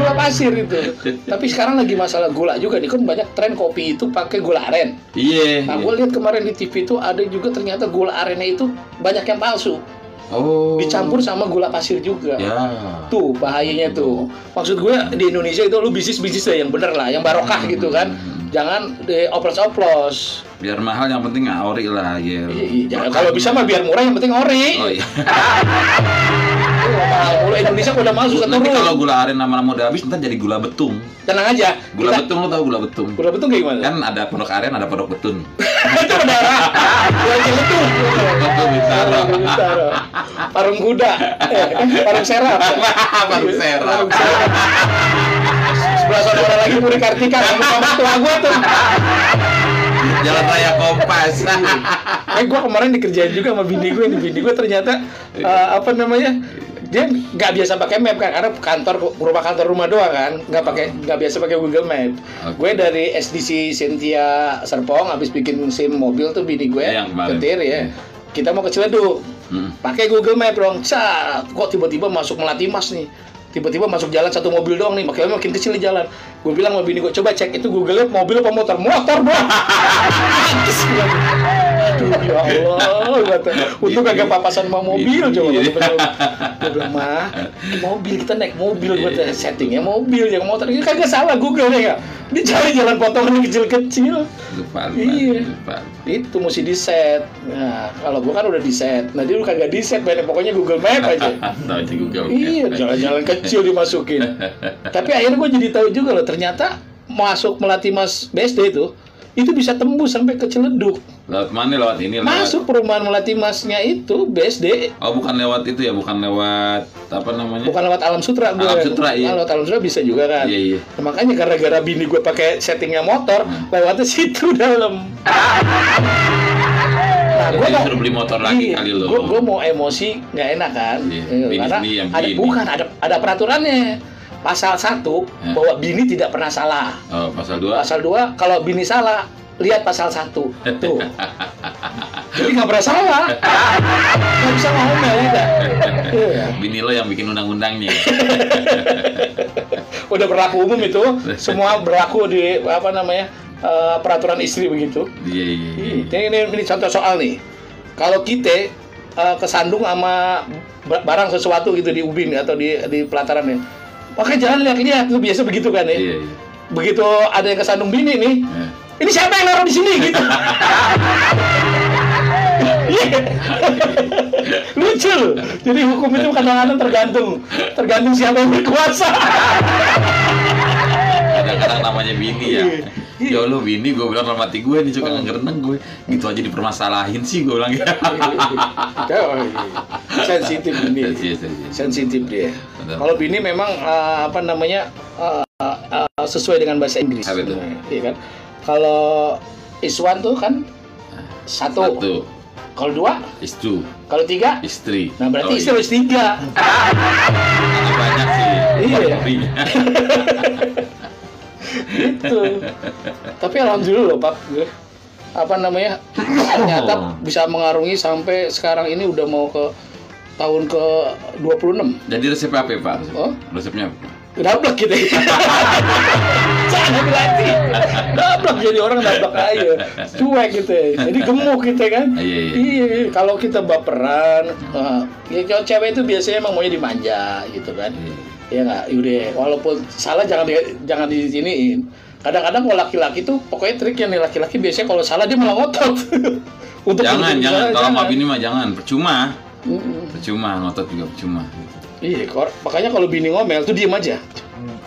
Gula pasir itu. Tapi sekarang lagi masalah gula juga nih, kan banyak tren kopi itu pakai gula aren. Iya. Nah, gue lihat kemarin di TV itu ada juga ternyata gula arennya itu banyak yang palsu. Oh. Dicampur sama gula pasir juga. Ya. Tuh bahayanya tuh. Maksud gue di Indonesia itu lu bisnis lah yang bener lah, yang barokah gitu kan. Jangan oplos-oplos. Biar mahal yang penting ori lah ya. Iya, kalau bisa mah biar murah yang penting ori. Oh iya. mahal mulu. Indonesia udah masuk satu Nanti kalau gula aren lama-lama udah habis, ntar jadi gula betung. Tenang aja. Gula betung, lo tau gula betung? Gula betung kayak gimana? Kan ada pondok aren, ada pondok betun. Itu udara. Gula betung. Betul, Bintaro. Parung kuda. Parung serap. Parung serap. Sebelah saudara lagi Puri Kartika sama tua gue tuh. Jalan Raya Kompas. Gue kemarin dikerjain juga sama bini gue. Bini gue ternyata dia nggak biasa pakai map kan, karena kantor rumah doang kan, nggak biasa pakai Google Map. Okay. Gue dari SDC Cynthia Serpong habis bikin SIM mobil tuh bini gue ketir ya. Kita mau ke Ciledug. Pakai Google Map dong. Kok tiba-tiba masuk Melati Mas nih. Tiba-tiba masuk jalan satu mobil doang nih, makin kecil di jalan. Gue bilang sama bini gue, coba cek itu Google Map mobil apa motor? Motor doang. Aduh ya Allah, kata. Untung kagak papasan sama mobil coba. Gue bilang, mah mobil, kita naik mobil, gue settingnya mobil yang motor. Ini kagak salah Google ya. Dia cari jalan potongan kecil-kecil. Lupa. Itu mesti di set. Nah, kalau gue kan udah di set. Nah dia kagak di set, pokoknya Google Map aja. Tahu aja Google Map. Iya, jalan-jalan kecil dimasukin. Tapi akhirnya gue jadi tahu juga loh, ternyata masuk Melati Mas BSD itu bisa tembus sampai ke Ciledug. Lewat mana? Lewat ini? Masuk perumahan Melati Masnya itu BSD. Oh, bukan lewat itu ya, bukan lewat apa namanya? Bukan lewat Alam Sutra gue. Alam Sutra, iya. Lewat Alam Sutra bisa juga kan. Iya. Nah, makanya gara-gara bini gue pakai settingnya motor, lewatnya situ dalam. Nah, gue mau suruh beli motor lagi kali lo. Gue mau emosi nggak enak kan? Iya. Karena ada peraturannya. Pasal 1 bahwa bini tidak pernah salah. Oh, pasal 2. Pasal 2 kalau bini salah, lihat pasal 1. Tuh. Jadi nggak pernah salah. Nggak bisa ngomel ya. Bini lo yang bikin undang-undangnya. Udah berlaku umum itu, semua berlaku di peraturan istri begitu. Iya. Ini contoh soal nih. Kalau kita kesandung sama barang sesuatu gitu di ubin atau di pelataran ya. Makanya jangan lihat lu biasa begitu kan ya. Iya. Begitu ada yang kesandung bini nih. Ini siapa yang naruh di sini gitu. Lucu loh. Jadi hukum itu kadang-kadang tergantung siapa yang berkuasa. Kadang-kadang namanya bini ya. Ya lo bini, gue bilang dalam hati gue nih suka ngereneng gue. Gitu aja dipermasalahin sih gue bilang. Sensitif bini. Sensitif dia. Kalau bini memang sesuai dengan bahasa Inggris. Iya kan? Kalau Iswan tuh kan satu. Kalau 2 istri. Kalau 3 istri. Nah berarti istri harus 3. Karena banyak sih. Iya. Itu. Tapi alhamdulillah loh Pak, ternyata bisa mengarungi sampai sekarang ini udah mau ke tahun ke 26. Jadi resepnya apa Pak? Resepnya apa? Dablek gitu. Jangan berarti. Dablek jadi orang dablek aja. Cuek gitu. Jadi gemuk gitu kan. Iya. Kalau kita baperan, ya cewek itu biasanya emang maunya dimanja gitu kan. Ya nggak, yaudah. Walaupun salah jangan di siniin. Kadang-kadang kalau laki-laki tuh pokoknya triknya nih, laki-laki biasanya kalau salah dia malah ngotot. Jangan. Kalau sama bini mah jangan. Percuma ngotot juga percuma. Iya, makanya kalau bini ngomel tuh diem aja.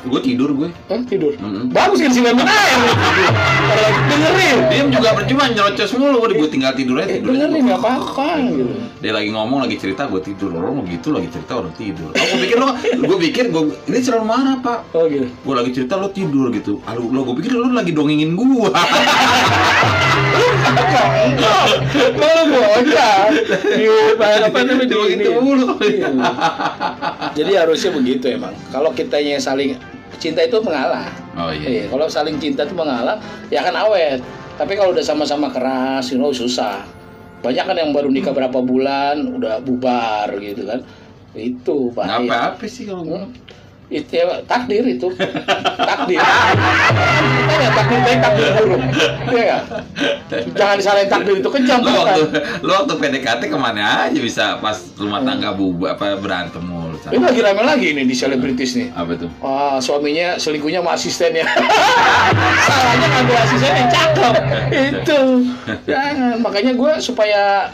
Gue tidur gue. Tidur. Bagus kan sih main air. Kalau lagi dengerin. Diem juga percuma, nyerocos mulu. Gue tinggal tidur aja. Dengerin nggak apa-apa gitu. Dia lagi ngomong, lagi cerita, gue tidur. Orang begitu lagi cerita, orang tidur. Gue pikir ini selalu marah Pak. Oh gitu. Gue lagi cerita, lo tidur gitu. Gue pikir lo lagi dongengin gue. Malu bocah. Apa namanya begitu mulu. Jadi harusnya begitu emang. Kalau kitanya saling cinta itu mengalah. Oh iya. Kalau saling cinta itu mengalah, ya akan awet. Tapi kalau udah sama-sama keras, susah. Banyak kan yang baru nikah berapa bulan udah bubar gitu kan. Itu bahaya. Nggak apa-apa sih kalau itu ya, takdir itu. Takdir. Kita ya takdir baik, takdir buruk. Iya nggak? Jangan disalahin takdir itu kejam. Lu waktu PDKT kemana aja bisa pas rumah tangga berantem mulu. Ini lagi rame lagi ini di selebritis nih. Apa tuh? Suaminya selingkuhnya sama asistennya. Salahnya ngambil asisten yang cakep. Itu. Jangan. Makanya gue supaya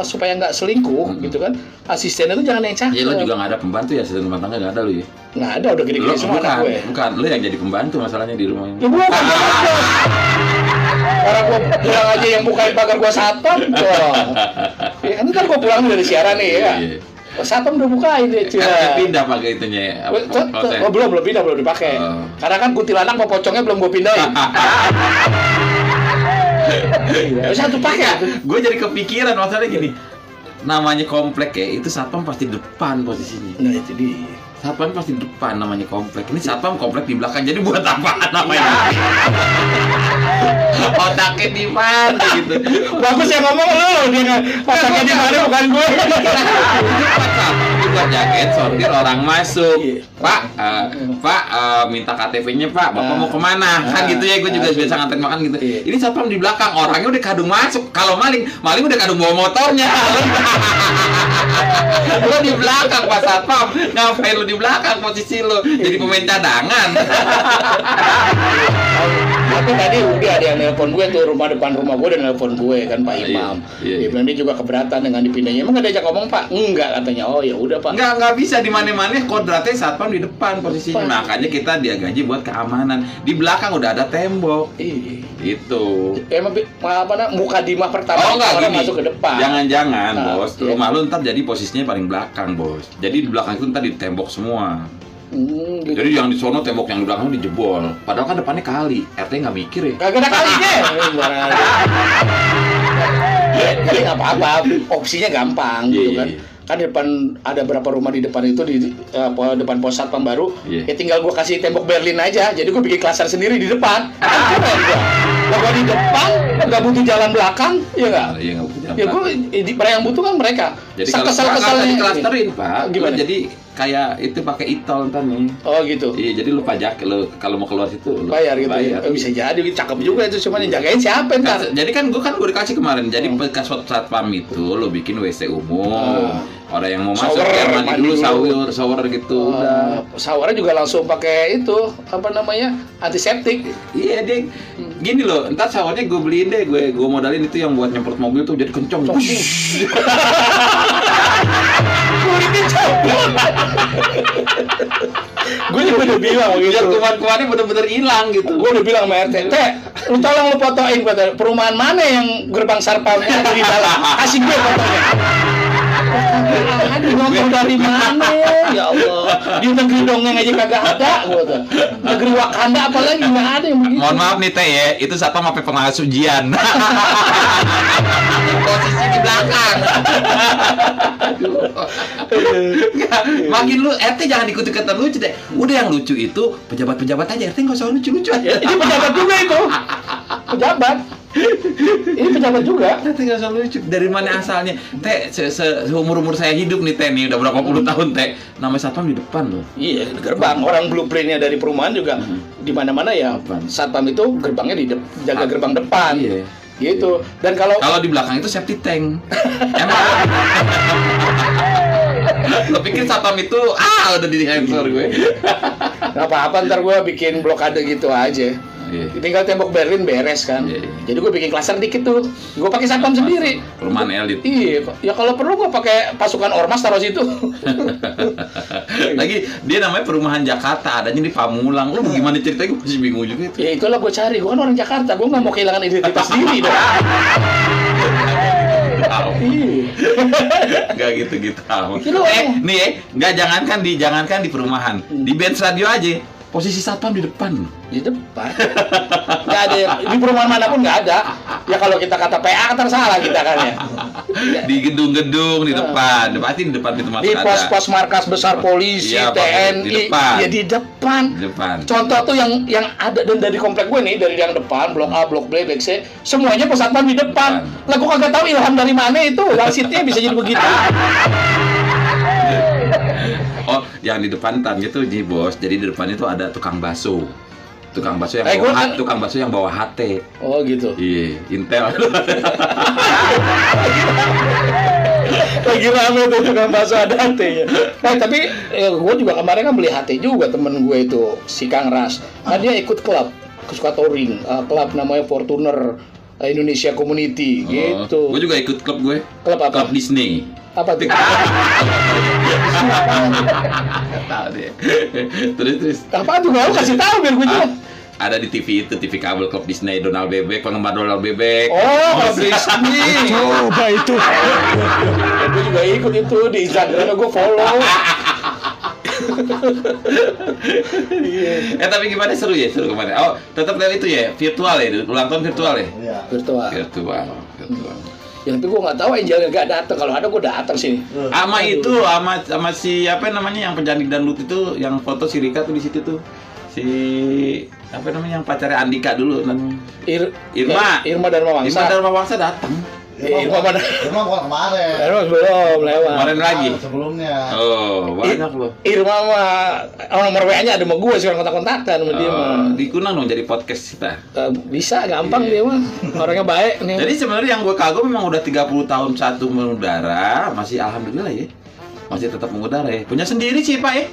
supaya nggak selingkuh gitu kan. Asistennya itu jangan yang cakep. Ya lo juga nggak ada pembantu ya, asisten rumah tangga nggak ada lo ya? Nggak ada, udah gede-gede semua anak gue. Bukan, lo yang jadi pembantu masalahnya di rumah ini. Ya bukan, karena gue pulang aja yang bukain pagar gue satpam. Ya kan ntar gue pulang dari siaran nih ya. Satpam udah bukain deh. Pindah pakai itunya ya? Belum dipakai. Karena kan kuntilanak sama pocongnya belum gue pindahin. Satu pakai. Gue jadi kepikiran masalahnya gini. Namanya komplek ya, itu satpam pasti depan posisinya. Nah itu dia. Satpam pasti depan namanya komplek. Ini satpam komplek di belakang. Jadi buat apa namanya? Otaknya di mana gitu. Bagus yang ngomong lu, dia otaknya di mana bukan gue. Buat jaket sortir orang masuk. Pak, minta KTP-nya Pak. Bapak mau kemana? Kan gitu ya, gue juga biasa nganter makan gitu. Ini satpam di belakang, orangnya udah kadung masuk. Kalau maling udah kadung bawa motornya. Lo di belakang Pak Satpam, ngapain lo di belakang posisi lo? Jadi pemain cadangan. Tapi tadi udah ada yang nelpon gue tuh, rumah depan rumah gue dan nelpon gue kan Pak Imam. Dia bilang dia juga keberatan dengan dipindahnya. Emang gak diajak ngomong Pak? Enggak katanya. Oh ya udah Pak. Nggak bisa di mana-mana kodratnya satpam di depan posisinya. Makanya kita dia gaji buat keamanan. Di belakang udah ada tembok. Itu. Emang mukadimah pertama orang masuk ke depan. Jangan-jangan bos, rumah lu ntar jadi posisinya paling belakang bos. Jadi di belakang itu ntar di tembok semua. Gitu. Jadi yang di sono tembok yang di belakang dijebol. Padahal kan depannya kali. RT nggak mikir ya. Kagak ada kalinya. Jadi nggak apa-apa. Opsinya gampang gitu kan. Kan di depan ada berapa rumah di depan itu di depan pos satpam baru. Ya tinggal gue kasih tembok Berlin aja. Jadi gue bikin klaster sendiri di depan. Kalau di depan nggak butuh jalan belakang, ya nggak? Iya nggak butuh jalan. Ya gue yang butuh kan mereka. Jadi kesal-kesalnya klasterin Pak. Gimana? Jadi kayak itu pakai e-tol ntar nih. Oh gitu. Iya, jadi lu pajak lo kalau mau keluar situ lu bayar gitu. Bayar. Bisa jadi cakep juga itu, cuman yang jagain siapa ntar? Jadi kan gue dikasih kemarin. Jadi bekas satpam itu lo bikin WC umum. Orang yang mau masuk ya mandi dulu shower gitu. Udah. Showernya juga langsung pakai itu antiseptik. Iya deh. Gini loh, entar showernya gue beliin deh, gue modalin itu yang buat nyemprot mobil tuh jadi kenceng. Kulitnya cabut. Gue juga udah bilang gitu. Biar kuman-kumannya bener-bener hilang gitu. Gue udah bilang sama RT, lu tolong lu fotoin perumahan mana yang gerbang satpamnya ada di dalam. Kasih gue fotonya. Nonton dari mana ya Allah? Di negeri dongeng aja kagak ada gua tuh. Negeri Wakanda apalagi nggak ada yang begitu. Mohon maaf nih Teh ya, itu satpam sampai pengawas ujian. Posisi di belakang. Makin lu RT jangan ikut-ikutan lucu deh. Udah yang lucu itu pejabat-pejabat aja, RT nggak usah lucu-lucu aja. Ini pejabat juga itu. Pejabat. Ini pejabat juga. Teh nggak usah lucu. Dari mana asalnya? Teh seumur saya hidup nih Teh nih udah berapa puluh tahun Teh. Nama satpam di depan loh. Iya, gerbang. Orang blueprintnya dari perumahan juga di mana-mana ya. Satpam itu gerbangnya jaga gerbang depan. Iya. Gitu. Dan kalau di belakang itu safety tank. Emang. Lo pikir satpam itu udah di handphone gue. Gak apa-apa, ntar gue bikin blokade gitu aja. Tinggal tembok Berlin beres kan. Jadi gue bikin klaster dikit tuh. Gue pakai satpam sendiri. Perumahan elit. Iya, ya kalau perlu gue pakai pasukan ormas taruh situ. Lagi dia namanya perumahan Jakarta, adanya di Pamulang. Lu gimana ceritanya? Gue masih bingung juga itu. Ya itulah gue cari. Gue kan orang Jakarta. Gue nggak mau kehilangan identitas diri dong. Gak gitu-gitu. Jangankan di perumahan, di bench radio aja. Posisi satpam di depan. Di depan? Nggak ada. Di perumahan manapun nggak ada. Ya kalau kita kata PA kan salah kita kan ya. Di gedung-gedung di depan. Pasti di depan pintu masuk di pos-pos markas besar polisi, TNI. Di depan. Ya di depan. Contoh tuh yang ada dan dari komplek gue nih, dari yang depan, blok A, blok B, blok C, semuanya pos satpam di depan. Lah gue kagak tahu ilham dari mana itu. Wasitnya bisa jadi begitu. Oh, yang di depan gitu nih bos. Jadi di depan itu ada tukang bakso. Tukang bakso yang tukang bakso yang bawa HT. Oh gitu. Iya, Intel. Lagi rame tuh tukang bakso ada HT-nya. Nah, tapi gue juga kemarin kan beli HT juga, temen gue itu si Kang Ras. Nah, dia ikut klub kesuka touring, klub namanya Fortuner Indonesia Community gitu. Gue juga ikut klub gue. Klub apa? Klub Disney. Apa tuh? Tahu deh. Terus. Apa tuh? Gak kasih tahu biar gue juga. Ada di TV itu, TV kabel klub Disney, Donald Bebek, penggemar Donald Bebek. Oh, klub Disney. Coba itu. Gue juga ikut itu di Instagram, gue follow. Tapi gimana, seru kemarin. Oh, tetap lihat itu ya, virtual ya, ulang tahun virtual ya. Iya. Virtual. Ya tapi gue nggak tahu Angel nggak datang. Kalau ada gue datang sini. Sama si apa namanya yang penyanyi dangdut itu, yang foto si Rika tuh di situ tuh. Si apa namanya yang pacarnya Andika dulu namanya. Irma Dharma Wangsa datang. Irma bukan kemarin. Irma belum lewat. Kemarin lagi. Sebelumnya. Oh, banyak loh. Irma mah nomor WA-nya ada sama gue, sekarang kontak-kontakan sama dia mah. Dikunang dong jadi podcast kita. Bisa, gampang dia mah. Orangnya baik nih. Jadi sebenarnya yang gue kagum memang udah 30 tahun satu mengudara, masih alhamdulillah ya. Masih tetap mengudara ya. Punya sendiri sih Pak ya.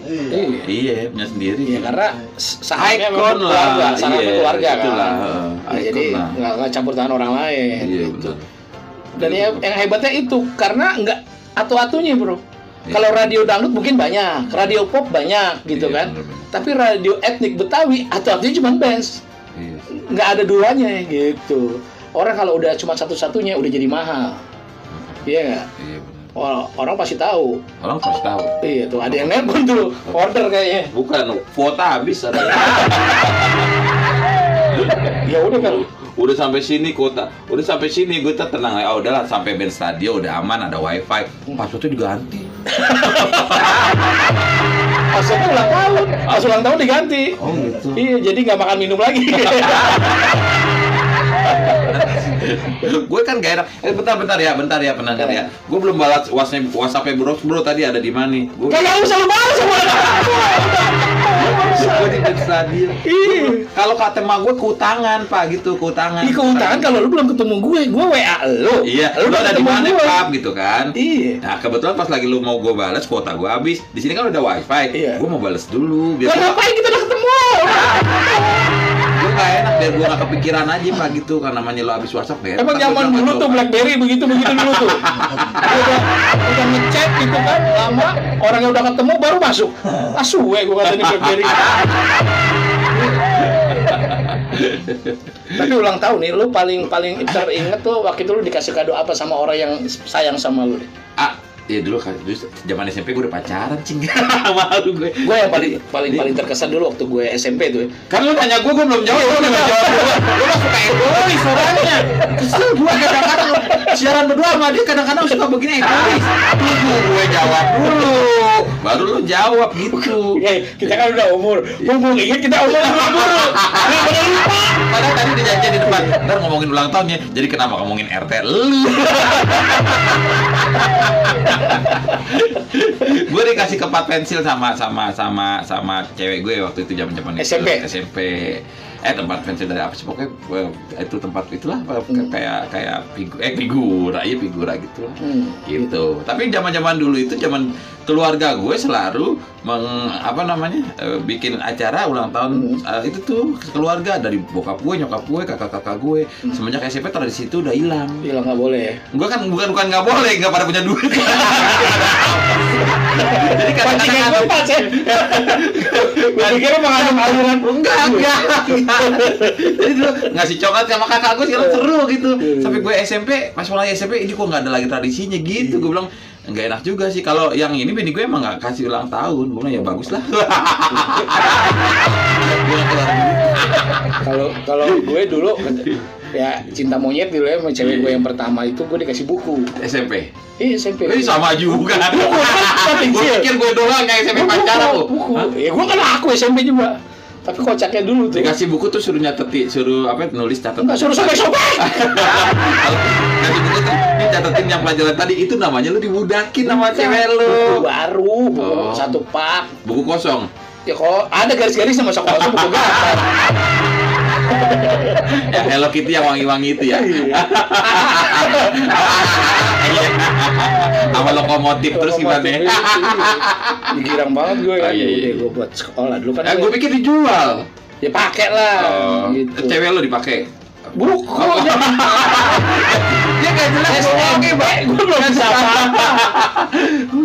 Iya, punya sendiri. Iya, karena sahamnya memang keluarga, sahamnya keluarga kan. Jadi nggak campur tangan orang lain. Iya betul. Dan yang hebatnya itu karena nggak atu-atunya bro. Kalau radio dangdut mungkin banyak, radio pop banyak gitu kan. Tapi radio etnik Betawi atu-atunya cuma bands. Nggak ada duanya gitu. Orang kalau udah cuma satu-satunya udah jadi mahal. Iya nggak? Orang pasti tahu. Iya tuh, ada yang nelpon tuh, order kayaknya. Bukan, kuota habis ada. Ya udah kan. Udah sampai sini kuota. Udah sampai sini gue tenang ya. Oh, udahlah sampai band radio udah aman, ada wifi. Passwordnya diganti. Passwordnya ulang tahun. Pas ulang tahun diganti. Oh gitu. Iya, jadi nggak makan minum lagi. Gue kan gak enak. Bentar ya pendengar ya. Gue belum balas WhatsApp-nya bro tadi ada di mana? Gak usah lu balas semua. Gue di stadion. Kalau kata emak gue keutangan Pak gitu, keutangan. Keutangan kalau lu belum ketemu gue WA lu. Iya, lu ada di mana Pak gitu kan? Iya. Nah kebetulan pas lagi lu mau gue balas kuota gue habis. Di sini kan udah wifi. Iya. Gue mau balas dulu. Ngapain kita udah ketemu? Gue gak enak biar gue gak kepikiran aja Pak gitu, kan namanya lo habis WhatsApp ya. Emang zaman dulu tuh BlackBerry begitu dulu tuh. udah ngechat gitu kan, lama orangnya udah ketemu baru masuk. Asuwe gue katanya BlackBerry. Tapi ulang tahun nih, lu paling teringet tuh waktu itu lu dikasih kado apa sama orang yang sayang sama lu deh? Iya dulu zaman SMP gue udah pacaran cing. Malu gue. Gue yang paling terkesan dulu waktu gue SMP tuh. Kan lu tanya gue belum jawab, lu udah jawab dulu. Lu mah suka egois orangnya. Kesel gue kadang-kadang siaran berdua sama dia kadang-kadang suka begini egois. Gue jawab dulu, baru lu jawab gitu. Kita kan udah umur. Mumpung ingat kita umur buru-buru. Padahal tadi udah janjian di depan. Ntar ngomongin ulang tahunnya. Jadi kenapa ngomongin RT lu? Gue dikasih kepat pensil sama cewek gue waktu itu zaman SMP. Tempat pensil dari apa sih pokoknya itu tempat itulah kayak figura gitu lah. Gitu. Tapi zaman dulu itu zaman keluarga gue selalu bikin acara ulang tahun itu tuh keluarga dari bokap gue, nyokap gue, kakak-kakak gue. Semenjak SMP tradisi itu udah hilang. Hilang nggak boleh ya? Gue kan bukan nggak boleh, nggak pada punya duit. Jadi pancingan gue pas ya. Gue kira mengandung aliran. Enggak. Jadi dulu ngasih coklat sama kakak gue sekarang seru gitu. Sampai gue SMP, pas mulai SMP ini kok nggak ada lagi tradisinya gitu. Gue bilang nggak enak juga sih kalau yang ini bini gue emang nggak kasih ulang tahun. Gue bilang ya bagus lah. Kalau gue dulu ya cinta monyet dulu ya sama cewek gue yang pertama itu gue dikasih buku SMP. Iya SMP. Ini sama juga. Gue pikir gue doang yang SMP pacaran tuh. Ya gue kan aku SMP juga. Tapi kocaknya dulu tuh. Dikasih buku tuh suruh nulis catatan. Enggak suruh sobek-sobek. Kasih buku tuh catetin yang pelajaran tadi itu namanya lu dibudakin sama cewek lu. Buku baru, buku satu pak. Buku kosong. Ya kalau ada garis-garis sama sekolah buku gambar. Ya Hello Kitty yang wangi-wangi itu ya. Sama lokomotif terus gimana? Girang banget gue kan. Iya. Gue buat sekolah dulu kan. Gue pikir dijual. Ya pakai lah. Gitu. Cewek lo dipakai? Bukan. Dia kayak jelas Oke, Pak. Gue belum bisa apa-apa.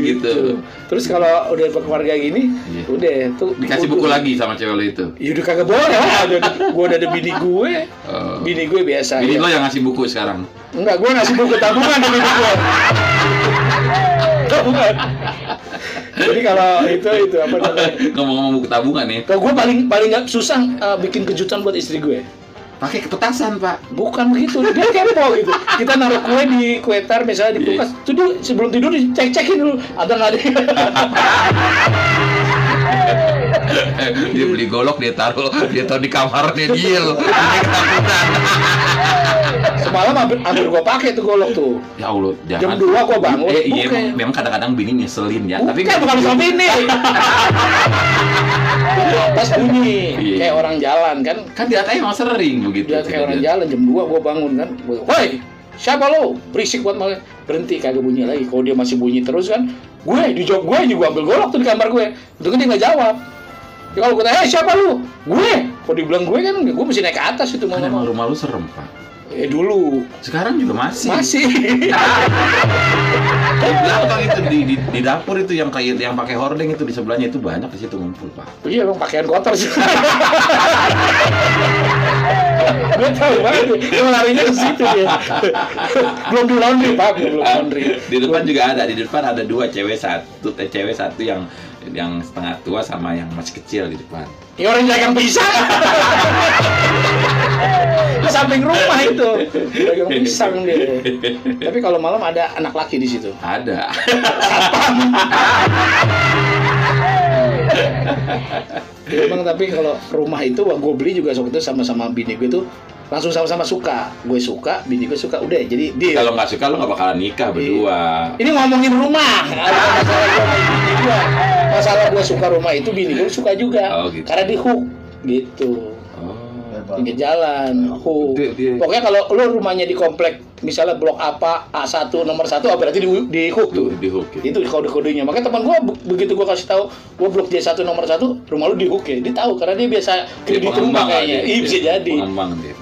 Gitu. Terus kalau udah berkeluarga gini, udah tuh dikasih buku lagi sama cewek lo itu. Ya udah kagak boleh lah. Gue udah ada bini gue. Bini gue biasa. Bini lo yang ngasih buku sekarang? Enggak, gue ngasih buku tabungan ke bini gue. Tabungan. Jadi kalau itu apa namanya? Ngomong-ngomong buku tabungan nih. Kalau gue paling nggak susah bikin kejutan buat istri gue. Pakai petasan, Pak. Bukan begitu, dia kepo gitu. Kita naruh kue di kue tar misalnya di kulkas. Tuh dia sebelum tidur dicek-cekin dulu ada nggak ada. Dia beli golok, dia taruh di kamarnya dia loh. Dia ketakutan. Semalam hampir gua pakai tuh golok tuh. Ya Allah, jangan. Jam 2 gua bangun. Iya, memang kadang-kadang bini nyeselin ya. Tapi bukan sama bini. Pas bunyi kayak orang jalan kan. Kan di atas emang sering begitu. Dia kayak orang jalan jam 2 gua bangun kan. Woi, siapa lo? Berisik buat malah. Berhenti kagak bunyi lagi. Kalau dia masih bunyi terus kan, dijawab gue juga ambil golok tuh di kamar gue. Untung dia nggak jawab. Ya kalau gue tanya, siapa lu? Gue. Kalau dibilang gue kan, gue mesti naik ke atas itu. Kan emang rumah lu serem, Pak. Dulu. Sekarang juga masih. Masih. Di belakang itu di dapur itu yang kayak yang pakai hordeng itu di sebelahnya itu banyak di situ ngumpul, Pak. Iya, emang pakaian kotor sih. Gue tahu banget, dia larinya ke situ dia. Belum di laundry, Pak, belum laundry. Di depan juga ada, di depan ada dua cewek satu yang setengah tua sama yang masih kecil di depan. Ya orang dagang pisang. Di samping rumah itu. Dagang pisang dia. Tapi kalau malam ada anak laki di situ. Ada. Satpam. Ya, emang tapi kalau rumah itu gue beli juga waktu itu sama bini gue tuh langsung sama-sama suka. Gue suka, bini gue suka. Udah jadi deal. Kalau nggak suka lo nggak bakalan nikah berdua. Ini ngomongin rumah. Masalah gue sama bini gue. Masalah gue suka rumah itu bini gue suka juga. Oh, gitu. Karena di hook gitu. Pinggir jalan, hook. Pokoknya kalau lo rumahnya di komplek misalnya blok apa A1 nomor 1 berarti di hook tuh. Di hook. Ya. Itu kode-kodenya. Makanya teman gue begitu gue kasih tahu, gue blok J1 nomor 1, rumah lu di hook ya. Dia tahu karena dia biasa kredit rumah kayaknya. Iya bisa jadi. Pengembang dia.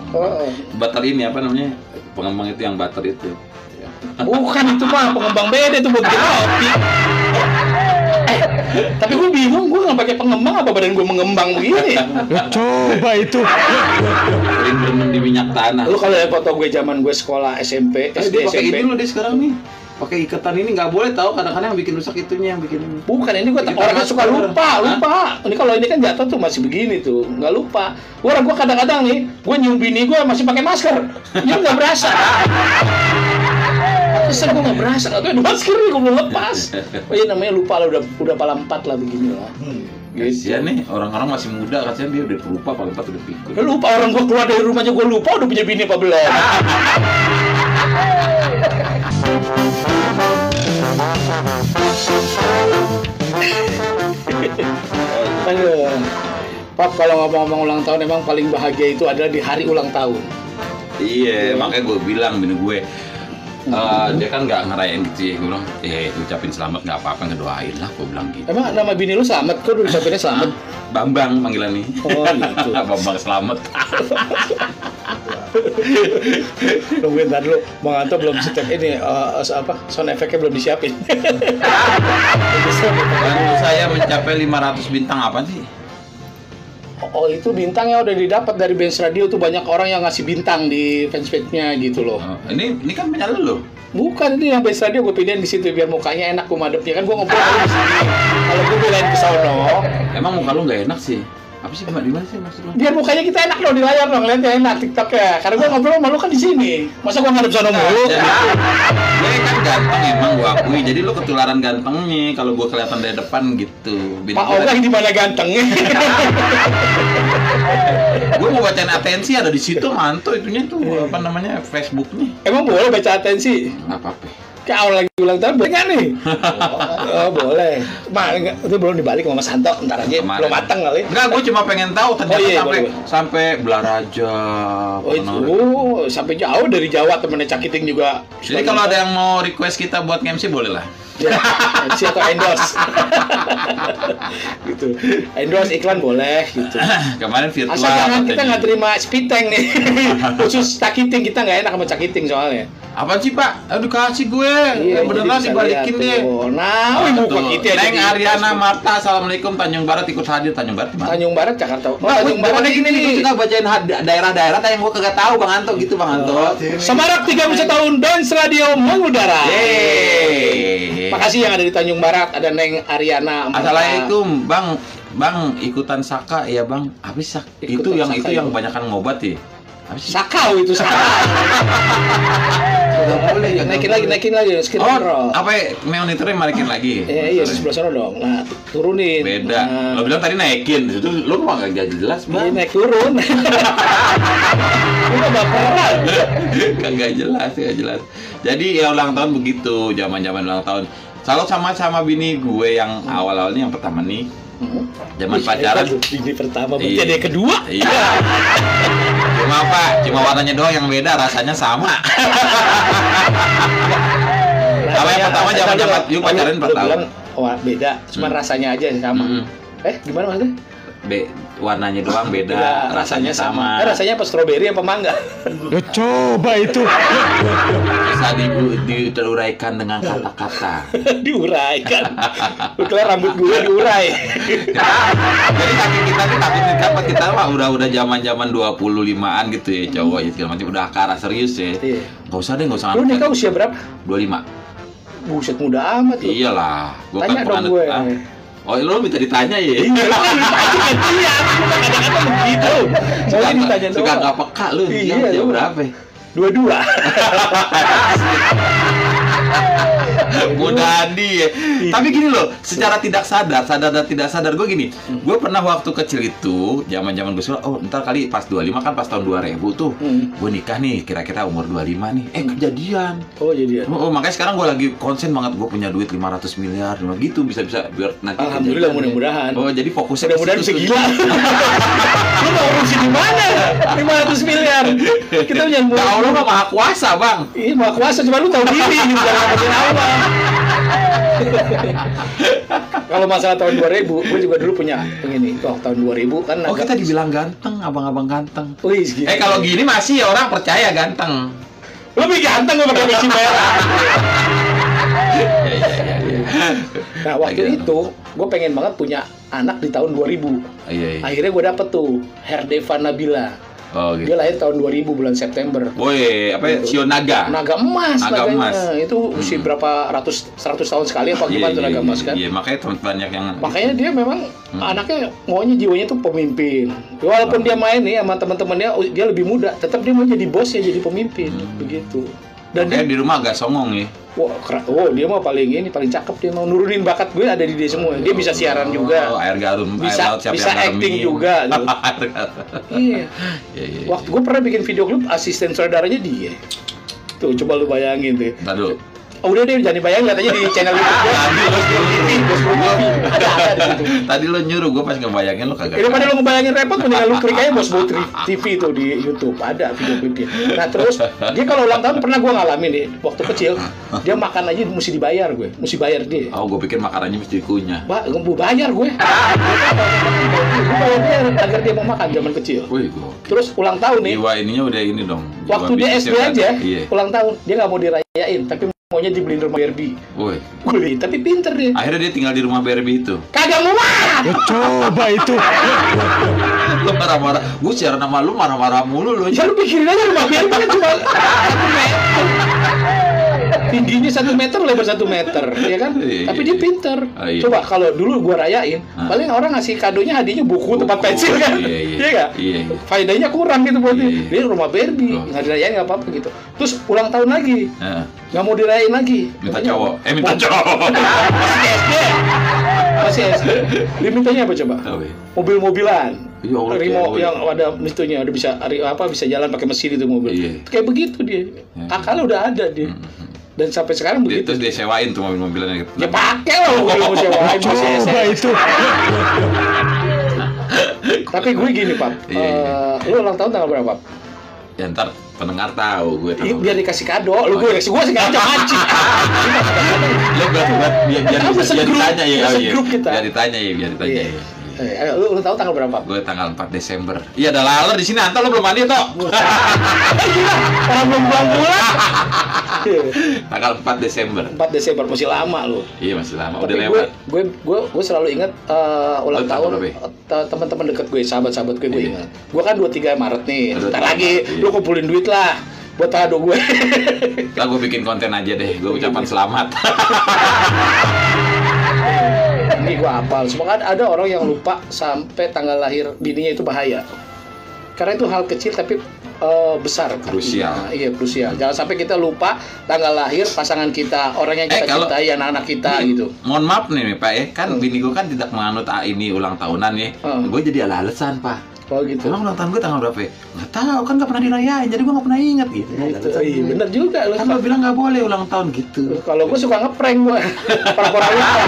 Bater ini apa namanya? Pengembang itu yang bater itu. Bukan itu mah pengembang beda itu buat bikin kopi. Tapi gue bingung, gue nggak pakai pengembang apa badan gue mengembang begini? Coba itu. Berendam di minyak tanah. Lu kalau lihat foto gue zaman gue sekolah SMP, SD dia pakai SMP. ini loh dia sekarang nih. Pakai ikatan ini nggak boleh tahu, kadang-kadang yang bikin rusak itunya yang bikin. Bukan ini gue orang suka lupa. Ini kalau ini kan jatuh tuh masih begini tuh, nggak lupa. Orang gue kadang-kadang nih, gue nyium bini gue masih pakai masker, dia nggak berasa. Terus gue nggak berasa, atau ada masker nih gue belum lepas. Oh iya namanya lupa lah, udah pala 4 lah begini lah. Kasian nih, orang-orang masih muda, kasian dia udah lupa pala 4 udah pikir. Lupa orang gue keluar dari rumahnya gue lupa udah punya bini apa belum. Aduh. Pap, kalau ngomong-ngomong ulang tahun emang paling bahagia itu adalah di hari ulang tahun. Iya, makanya gue bilang bini gue dia kan nggak ngerayain gitu ya, gue bilang ucapin selamat nggak apa-apa, ngedoain lah, gue bilang gitu. Emang nama bini lu Slamet? Kok udah ucapinnya Slamet? Bambang panggilan nih. Oh gitu. Bambang Slamet. Tungguin ntar dulu, Bang Anto belum setek ini sound effect-nya belum disiapin. Bantu saya mencapai 500 bintang apa sih? Oh itu bintangnya udah didapat dari Benz Radio tuh, banyak orang yang ngasih bintang di fanspage-nya gitu loh. Ini kan punya lu. Bukan, ini yang Benz Radio gue pindahin di situ biar mukanya enak gue madepnya kan, gue ngobrol di sini. Kalau gue belain ke sono. Emang muka lu nggak enak sih? Apa sih gimana sih maksud lu? Biar mukanya kita enak loh di layar dong, lihatnya enak TikTok-nya. Karena gue ngobrol sama lu kan di sini. Masa gue ngadep sono mulu? Gue kan ganteng emang gue akui. Jadi lu ketularan gantengnya kalau gue kelihatan dari depan gitu. Pak Oga di mana gantengnya? Gue mau bacain atensi ada di situ, mantu itunya tuh apa namanya Facebooknya. Emang boleh baca atensi? Nggak apa-apa. Kayak awal lagi ulang tahun, boleh nggak nih? Oh boleh. Itu belum dibalik sama Mas Santo, ntar aja Kemarin. belum matang kali. Enggak, gue cuma pengen tahu ternyata sampai Belaraja. Sampai jauh dari Jawa, temennya Cakiting juga. Jadi kalau ada yang mau request kita buat MC boleh lah. Ya, MC atau endorse. Gitu. Endorse iklan boleh gitu. Kemarin virtual. Asal jangan kita nggak terima speed tank nih. Khusus Cakiting, kita nggak enak sama Cakiting soalnya. Apaan sih Pak? Aduh kasih gue. Iya, beneran dibalikin deh. Nah, buka kita Neng Ariana Marta, assalamualaikum, Tanjung Barat ikut hadir. Tanjung Barat mana? Tanjung Barat Jakarta. Tanjung Barat gini nih. Kita bacain daerah-daerah yang gue kagak tahu Bang Anto gitu Bang Anto. Semarak 31 tahun Dons Radio mengudara. Yeay. Makasih yang ada di Tanjung Barat, ada Neng Ariana Marta. Assalamualaikum Bang ikutan Saka ya Bang. Habis itu yang kebanyakan ngobat ya. Sakau itu sakau. naikin lagi skill control. Apa ya? Monitornya naikin lagi. Iya, di sebelah sana dong. Nah, turunin. Beda. Lo bilang tadi naikin, itu lo mah enggak jelas, Bang. Naik turun. Udah baperan. Enggak jelas. Jadi ya ulang tahun begitu, zaman-zaman ulang tahun. Kalau sama bini gue yang awal-awalnya yang pertama nih. Zaman pacaran ini pertama berarti ada yang kedua. Iya. Cuma warnanya doang yang beda, rasanya sama. Apa yang pertama zaman yuk pacaran 4 tahun. Oh, beda, cuma rasanya aja sama. Gimana maksudnya? Warnanya doang beda, rasanya sama. Rasanya apa stroberi apa mangga? Coba itu. Bisa diuraikan dengan kata-kata. Diuraikan. Bukan rambut gue diurai. Jadi kaki kita nih takut nikah, kita mah udah zaman 25-an gitu ya cowok ya segala macam udah ke arah serius ya. Enggak usah Lu nikah usia berapa? 25. Buset muda amat lu. Iyalah, gua tanya kan dong gue. Oh, lu minta ditanya ya? Iya, kadang-kadang begitu. Suka nggak peka lu, dia berapa? 22. Mudadi ya. Tapi gini loh, secara tidak sadar dan tidak sadar gue gini. Gue pernah waktu kecil itu, zaman-zaman gue suka, ntar kali pas 25 kan pas tahun 2000 tuh. Gue nikah nih, kira-kira umur 25 nih. Kejadian. Oh, jadian. Makanya sekarang gue lagi konsen banget, gue punya duit 500 miliar gitu, bisa biar nanti. Alhamdulillah, mudah-mudahan. Oh, jadi fokusnya mudah-mudahan bisa gila. Lu mau urusin di mana? 500 miliar. Kita punya Allah mah maha kuasa, Bang. Iya, maha kuasa, cuma lu tahu diri gitu, jangan ngomongin Allah. Kalau masalah tahun 2000, gue juga dulu punya begini. Tahun 2000 kan kita dibilang ganteng, abang-abang ganteng. Wih, gitu. Kalau gini masih ya orang percaya ganteng. Lebih ganteng gue pakai besi merah. Nah, waktu itu gue pengen banget punya anak di tahun 2000. Akhirnya gue dapet tuh Herdeva Nabila. Oh, gitu. Dia lahir tahun 2000 bulan September. Woi, apa gitu. Sio naga? Naga emas. Naga emas. Itu usia berapa 100 tahun sekali apa gimana tuh naga emas kan? Iya, makanya banyak yang. Makanya dia memang anaknya maunya jiwanya tuh pemimpin. Walaupun dia main nih sama teman-temannya, dia lebih muda, tetap dia mau jadi bos ya, jadi pemimpin begitu. Dan dia di rumah agak songong ya. Dia mah paling cakep, dia mau nurunin bakat gue ada di dia semua. Dia bisa siaran juga. Air garum, bisa acting juga. Iya. Waktu gue pernah bikin video klip, asisten saudaranya dia. Tuh coba lu bayangin tuh. Ntar dulu. Udah deh, jangan dibayangin, katanya di channel YouTube Tadi lo nyuruh gue pas ngebayangin lo kagak. Daripada lo ngebayangin repot, mendingan lu klik aja Bos Bo TV itu di YouTube, ada video klipnya. Nah terus dia kalau ulang tahun pernah gue ngalamin nih, waktu kecil dia makan aja mesti dibayar gue, mesti bayar dia. Oh, gue pikir makanannya mesti dikunyah. Gue bayar gue. Gue bayar dia agar dia mau makan zaman kecil. Terus ulang tahun nih. Jiwa ininya udah ini dong. Waktu dia SD aja, ulang tahun dia nggak mau dirayain, tapi maunya dibeliin rumah Barbie. Woi. Tapi pinter dia. Akhirnya dia tinggal di rumah Barbie itu. Kagak mau. Coba itu. Lu marah-marah. Gue siaran sama lu marah-marah mulu lu. Ya lu pikirin aja rumah Barbie kan cuma 1 meter. Tingginya 1 meter, lebar 1 meter, ya kan? Tapi dia pinter. Coba kalau dulu gua rayain, paling orang ngasih kadonya hadiahnya buku tempat pensil kan? Iya nggak? Faedahnya kurang gitu buat dia. Dia rumah Barbie, nggak dirayain nggak apa-apa gitu. Terus ulang tahun lagi, nggak mau dirayain lagi. Minta cowok. Minta cowok. Masih SD. Dia mintanya apa coba? Mobil-mobilan. Remote yang ada itunya, udah bisa jalan pakai mesin itu mobil. Kayak begitu dia. Akalnya udah ada dia. Dan sampai sekarang begitu. Terus dia sewain tuh mobil-mobilannya gitu. Ya pakai lah kalau mau sewain. Coba itu. Tapi gue gini, Pap. Lu ulang tahun tanggal berapa, Pap? Ya ntar pendengar tahu gue tahu. Biar dikasih kado, lu gue kasih kado anjing. Lu biar ditanya ya. Grup kita. Biar ditanya ya. Lu tahu tanggal berapa? Gue tanggal 4 Desember. Iya, ada laler di sini. Antar lu belum mandi toh? Gila, orang belum pulang. Tanggal 4 Desember. 4 Desember masih lama lu. Iya, masih lama. Tapi Udah lewat. Gue selalu ingat ulang tahun teman-teman dekat gue, sahabat-sahabat gue ingat. Gue kan 23 Maret nih. Bentar lagi lu kumpulin duit lah buat kado gue. Lah gue bikin konten aja deh. Gue ucapan selamat. Ini gue hafal. Semua kan ada orang yang lupa sampai tanggal lahir bininya itu bahaya. Karena itu hal kecil tapi besar. Krusial. Iya, krusial. Jangan sampai kita lupa tanggal lahir pasangan kita, orang yang kita cintai, anak-anak kita gitu. Mohon maaf nih Pak kan bini gue kan tidak menganut ini ulang tahunan ya. Gue jadi alasan Pak. Oh gitu. Emang ulang tahun gue tanggal berapa ya? Nggak tahu, kan nggak pernah dirayain, jadi gue nggak pernah inget gitu. Iya bener juga. Kan lo bilang nggak boleh ulang tahun gitu. Kalau gue suka ngeprank gue. Pura-pura lupa.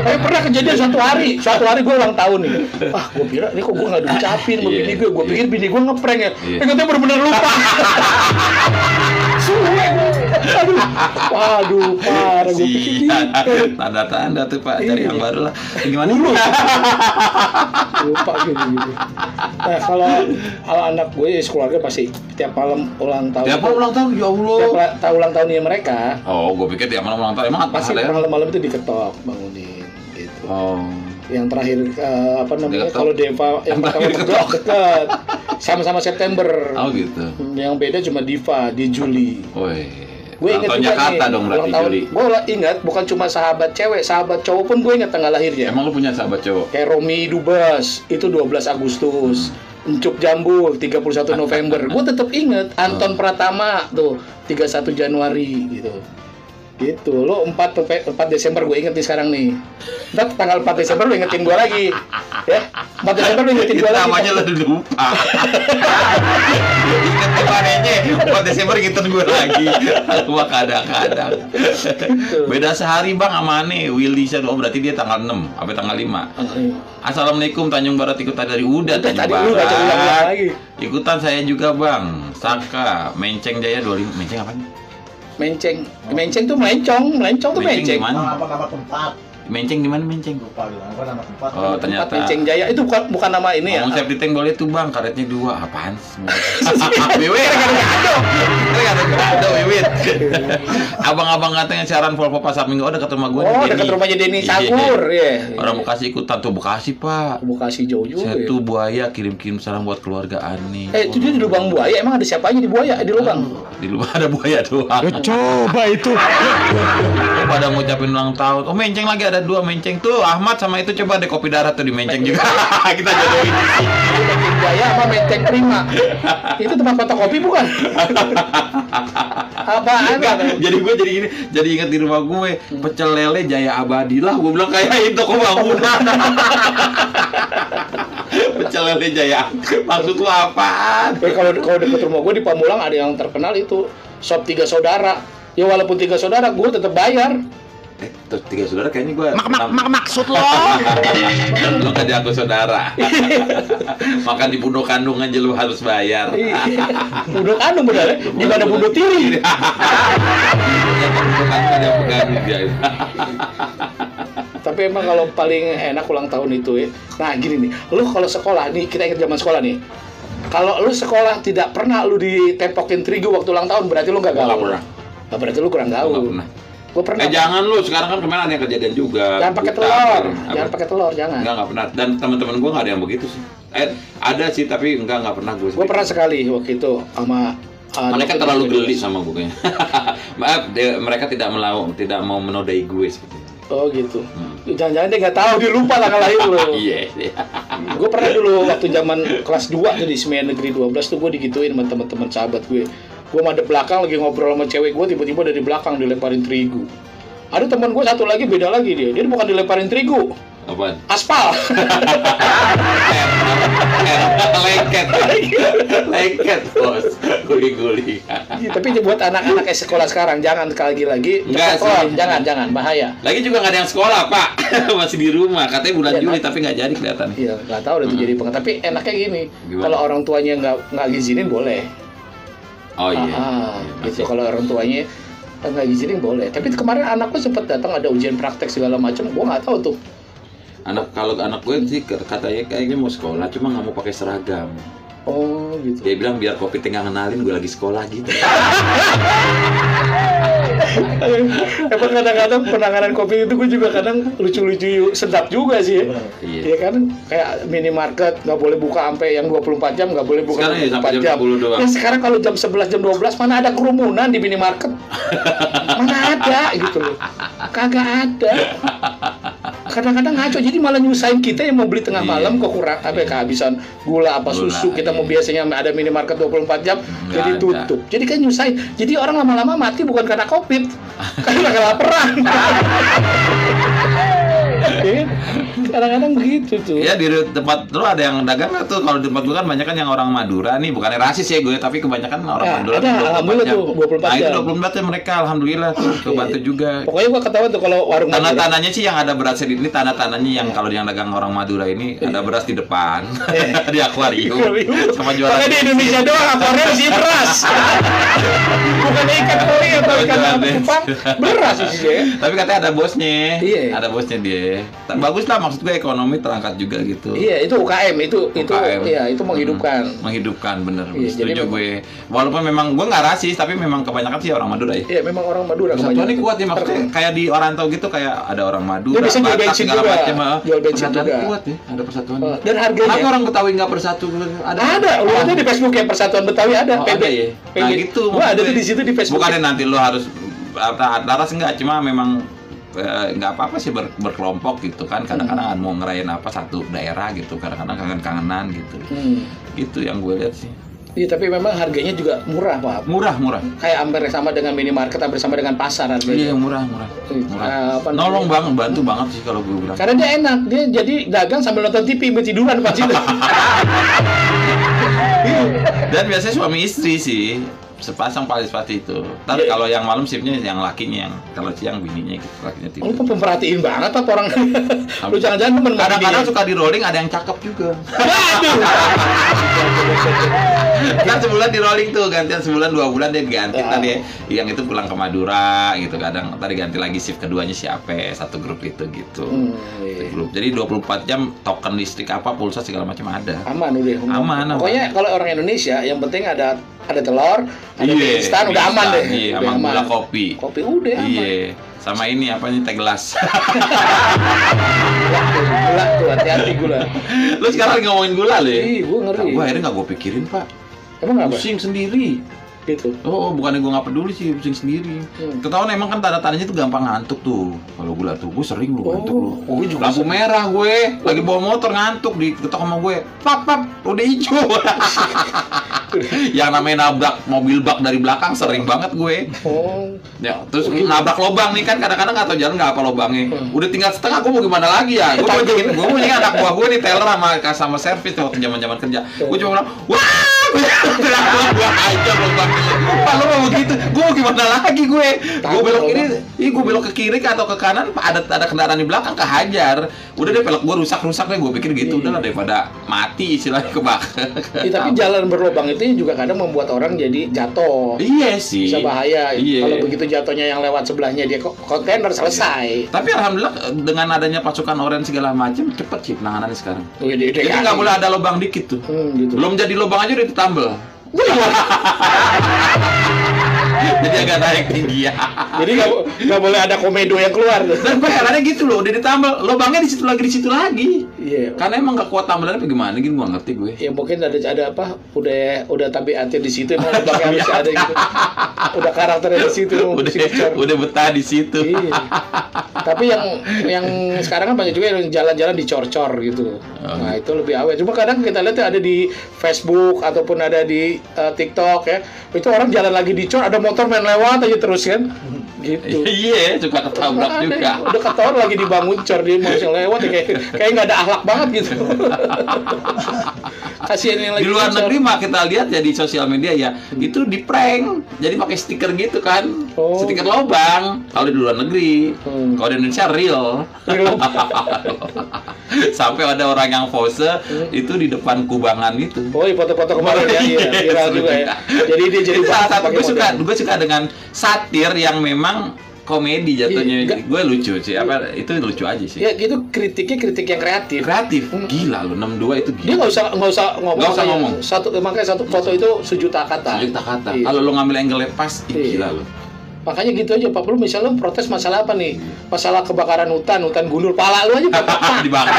Tapi pernah kejadian suatu hari gue ulang tahun nih. Gue kira ini kok gue nggak diucapin sama bini gue. Gue pikir bini gue ngeprank ya. Ternyata bener-bener lupa. Suwe. Waduh, parah gue pikir. Tanda-tanda tuh Pak, cari yang baru lah. Gimana dulu? Lupa gitu. Nah kalau anak gue sekeluarga pasti tiap malam ulang tahun. Tiap malam ulang tahun, ya Allah. Tiap ulang tahunnya mereka. Oh, gue pikir tiap malam ulang tahun. Emang pasti malam-malam itu diketok bangunin gitu. Oh. Yang terakhir apa namanya? Kalau Deva yang pertama dekat. Sama-sama September. Oh gitu. Yang beda cuma Diva di Juli. Woi. Gue ingat juga Jakarta dong berarti Juli. Gue ingat bukan cuma sahabat cewek, sahabat cowok pun gue ingat tanggal lahirnya. Emang lu punya sahabat cowok? Kayak Romi Dubas, itu 12 Agustus. Encuk Jambul 31 November. Gue tetap inget Anton Pratama tuh 31 Januari gitu. Gitu. Lo 4 Desember gue inget nih sekarang nih. Ntar tanggal 4 Desember lo ingetin gue lagi. Ya. 4 Desember lo ingetin gue lagi. Namanya lo lupa. Ingat kemarinnya 4 Desember ingetin gue lagi. Gua kadang-kadang. Beda sehari Bang sama aneh. Willy oh berarti dia tanggal 6 sampai tanggal 5. Assalamualaikum Tanjung Barat ikutan dari Tanjung Barat. Ikutan saya juga Bang. Saka Menceng Jaya 25. Menceng apa nih? Menceng tuh melencong tuh menceng. Nama tempat. Menceng di mana Menceng? Lupa nama tempat. Oh, ternyata Menceng Jaya itu bukan nama ini ya. Ngomong safety tank boleh tuh Bang, karetnya 2. Apaan sih? Wiwit. Ada Wiwit. Abang-abang katanya siaran Volvo Pasar Minggu dekat rumah gue. Oh, dekat rumahnya Denny Sagur, ya. Orang Bekasi ikutan tuh Bekasi, Pak. Bekasi jauh juga. Satu Buaya kirim-kirim salam buat keluarga Ani. Itu dia di lubang buaya. Emang ada siapanya di buaya? Di lubang? Di lubang ada buaya doang. Coba itu. Pada ngucapin ulang tahun. Oh, Menceng lagi ada 2 Menceng tuh. Ahmad sama itu coba deh kopi darat tuh di Menceng juga. Kita jodohin. Menceng Jaya sama Menceng Prima. Itu tempat fotokopi bukan? Apaan? Jadi gue jadi ingat di rumah gue pecel lele Jaya Abadi lah. Gue bilang kayak itu kok bangunan. Pecel lele Jaya. Maksud lu apaan? Kalau dekat rumah gue di Pamulang ada yang terkenal itu Shop 3 Saudara. Ya walaupun 3 saudara, gue tetap bayar. Terus 3 saudara kayaknya gue maksud lo? Lo kan diaku saudara. Makan di bunuh kandung aja lu harus bayar. Bunuh kandung bener ya? Di mana bunuh tiri? Bunuh kandung dia pegang dia. Tapi emang kalau paling enak ulang tahun itu ya. Nah gini nih, lu kalau sekolah nih, kita ingat zaman sekolah nih. Kalau lu sekolah tidak pernah lu ditempokin terigu waktu ulang tahun, berarti lu nggak gaul. Nggak pernah. Nah, berarti lu kurang gaul. Nggak pernah. Gue pernah. Jangan lu, sekarang kan kemarin ada yang kejadian juga. Jangan pakai telur. Jangan pakai telur, jangan. Nggak pernah. Dan teman-teman gue nggak ada yang begitu sih. Ada sih tapi nggak pernah gue. Gue pernah sekali waktu itu sama. Mereka terlalu geli sama gue kayaknya. Maaf, mereka tidak mau menodai gue seperti itu. Oh gitu. Jangan-jangan dia nggak tahu, dia lupa tanggal lahir lo. Iya. Gue pernah dulu waktu zaman kelas 2 tuh di Semen Negeri 12 tuh gue digituin sama teman-teman sahabat gue. Gue madep belakang lagi ngobrol sama cewek gue, tiba-tiba dari belakang dilemparin terigu. Ada teman gue satu lagi beda lagi dia bukan dilemparin terigu. Apaan? Aspal. Lengket bos. Guli-guli. Iya, tapi buat anak-anak sekolah sekarang jangan sekali lagi. Enggak sih. Jangan bahaya. Lagi juga nggak ada yang sekolah, Pak. Masih di rumah. Katanya bulan Juli tapi nggak jadi kelihatan. Iya, nggak tahu udah tuh jadi pengen. Tapi enaknya gini, kalau orang tuanya nggak ngizinin boleh. Oh iya. Gitu. Kalau orang tuanya nggak ngizinin boleh. Tapi kemarin anakku sempat datang ada ujian praktek segala macam. Gua nggak tahu tuh. Kalau anak gue sih katanya kayaknya mau sekolah, cuma nggak mau pakai seragam. Oh gitu. Dia bilang biar Covid nggak kenalin gue lagi sekolah gitu. Emang kadang-kadang penanganan COVID itu gue juga kadang lucu-lucu sedap juga sih. Iya. Ya kan kayak minimarket nggak boleh buka sampai yang 24 jam, nggak boleh buka Sekarang 24 jam. Ya sekarang kalau jam 11 jam 12 mana ada kerumunan di minimarket? Mana ada gitu loh. Kagak ada. Kadang-kadang ngaco, jadi malah nyusahin kita yang mau beli tengah malam kehabisan gula apa susu, kita mau biasanya ada minimarket 24 jam jadi tutup. Jadi kan nyusahin. Jadi orang lama-lama mati bukan karena Covid, karena kelaparan. Ya, kadang-kadang begitu tuh. Ya di tempat lu ada yang dagang nggak tuh? Kalau di tempat gue kan banyak kan yang orang Madura nih, bukannya rasis ya gue, tapi kebanyakan orang Madura. Ada, alhamdulillah tuh 24 jam. Nah itu 24 jam mereka, alhamdulillah tuh kebantu juga. Pokoknya gua ketahuan tuh kalau warung Tanda-tandanya sih yang ada beras ini tanda-tandanya yang kalau yang dagang orang Madura ini ada beras di depan di akuarium sama jualan. Makanya di Indonesia doang akuarium isi beras. Bukan ikan koi atau ikan kupang, beras isinya. Tapi katanya ada bosnya. Iya. Ada bosnya dia. Bagus lah, maksud gue ekonomi terangkat juga gitu. Iya, itu UKM itu UKM. iya, itu menghidupkan. Menghidupkan bener. Iya, setuju gue. Walaupun memang gue nggak rasis, tapi memang kebanyakan sih orang Madura ya. Iya, memang orang Madura Persatuan ini kuat ya, maksudnya kayak di Orantau gitu kayak ada orang Madura, dia bisa jual bensin juga. Jual bensin juga. Kuat ya, ada persatuan. Dan harganya. Tapi orang Betawi nggak bersatu. Ada, lu ada di Facebook ya Persatuan Betawi ada. Ada ya. Nah gitu. Gua ada tuh di situ di Facebook. Bukannya nanti lu harus laras enggak, cuma memang nggak apa-apa sih berkelompok gitu kan, kadang-kadang mau ngerayain apa satu daerah gitu, kadang-kadang kangen-kangenan gitu. Gitu yang gue lihat sih. Iya, tapi memang harganya juga murah, Pak. Murah. Kayak hampir sama dengan minimarket, hampir sama dengan pasar harganya. Iya, murah. Nolong banget, bantu banget sih kalau gue bilang. Karena dia enak, dia jadi dagang sambil nonton TV, tiduran Pak situ. Dan biasanya suami istri sih sepasang paling seperti itu. Tapi kalau yang malam shiftnya yang lakinya, yang kalau siang bininya gitu, lakinya tidur. Lu memperhatiin banget apa orang. Lu jangan-jangan temen kadang-kadang suka di rolling ada yang cakep juga. Waduh. Kan sebulan di rolling tuh, gantian sebulan 2 bulan dia ganti tadi yang itu pulang ke Madura gitu, kadang tadi ganti lagi shift keduanya siapa, satu grup itu gitu. Grup. Jadi 24 jam token listrik apa pulsa segala macam ada. Aman udah. Aman. Pokoknya kalau orang Indonesia yang penting ada telur, ada instan udah aman deh. Iya, sama gula kopi. Kopi udah aman. Iya. Sama ini apa nih, teh gelas. Gula tuh, hati-hati gula. Lu sekarang lagi ngomongin gula lu ya? Iya, gua ngeri. Gua akhirnya nggak gue pikirin, Pak. Emang apa? Pusing sendiri. Gitu. Oh, bukannya gue nggak peduli sih, pusing sendiri. Ketahuan emang kan tanda-tandanya tuh gampang ngantuk tuh. Kalau gula tuh, gue sering lu ngantuk lu. Gue juga lampu merah gue, lagi bawa motor ngantuk, diketok sama gue. Pap, udah hijau. Yang namanya nabrak mobil bak dari belakang sering banget gue. Ya, terus nabrak lobang nih kan, kadang-kadang nggak tahu jalan nggak apa lobangnya. Udah tinggal setengah, gue mau gimana lagi ya? Gue mau nyingin anak buah gue nih teller sama servis waktu zaman-zaman kerja. Gue cuma bilang, wah, gue aja lobang. Pak, lo mau begitu? Gue mau gimana lagi gue? Gue belok ini, gue belok ke kiri atau ke kanan, ada kendaraan di belakang kehajar. Udah deh pelek gue rusak deh, gue pikir gitu udah lah daripada mati istilahnya kebakar. Tapi jalan berlubang itu juga kadang membuat orang jadi jatuh. Iya sih. Bisa bahaya. Iya. Kalau begitu jatuhnya yang lewat sebelahnya dia kontainer selesai. Tapi alhamdulillah dengan adanya pasukan oranye segala macam cepet sih penanganannya sekarang. Jadi nggak boleh ada lubang dikit tuh. Gitu. Belum jadi lubang aja udah ditambel. Jadi agak naik tinggi ya. Jadi nggak boleh ada komedo yang keluar. Dan gue herannya gitu loh, udah ditambal, lubangnya di situ lagi. Iya. Karena emang nggak kuat tambalannya, bagaimana gitu gue ngerti gue. Ya mungkin ada apa? Udah tabiatnya di situ, emang lubangnya harus ada gitu. Udah karakternya di situ. Udah betah di situ. Iya. Tapi yang sekarang kan banyak juga yang jalan-jalan dicor-cor gitu. Nah itu lebih awet. Cuma kadang kita lihat ada di Facebook ataupun ada di TikTok ya, itu orang jalan lagi dicor, ada motor main lewat aja terus kan, gitu. Iya, suka ketabrak juga. Udah ketahuan lagi dibangun cor, dia mau lewat ya, kayak nggak ada akhlak banget gitu. Kasihan yang lagi Di luar bocor. negeri mah kita lihat ya di sosial media ya, itu di prank. Jadi pakai stiker gitu kan. Stiker lobang kalau di luar negeri. Kalau di Indonesia real. Sampai ada orang yang pose itu di depan kubangan itu. Oh, iya, foto-foto kemarin ya, iya, viral juga ya. Jadi dia jadi salah satu pakai model. gue suka dengan satir yang memang komedi jatuhnya. Iya, Gue lucu sih. Apa itu lucu aja sih. Ya gitu, kritiknya kritik yang kreatif. Kreatif. Gila lu 62 itu Dia gila. nggak usah ngomong. Nggak usah ngomong. Makanya satu foto itu sejuta kata. Sejuta kata. Iya. Kalau lu ngambil angle pas, Iya. gila lu. Makanya gitu aja, Pak. Lu misalnya protes masalah apa nih? Masalah kebakaran hutan gundul, pala lu aja Dibakar.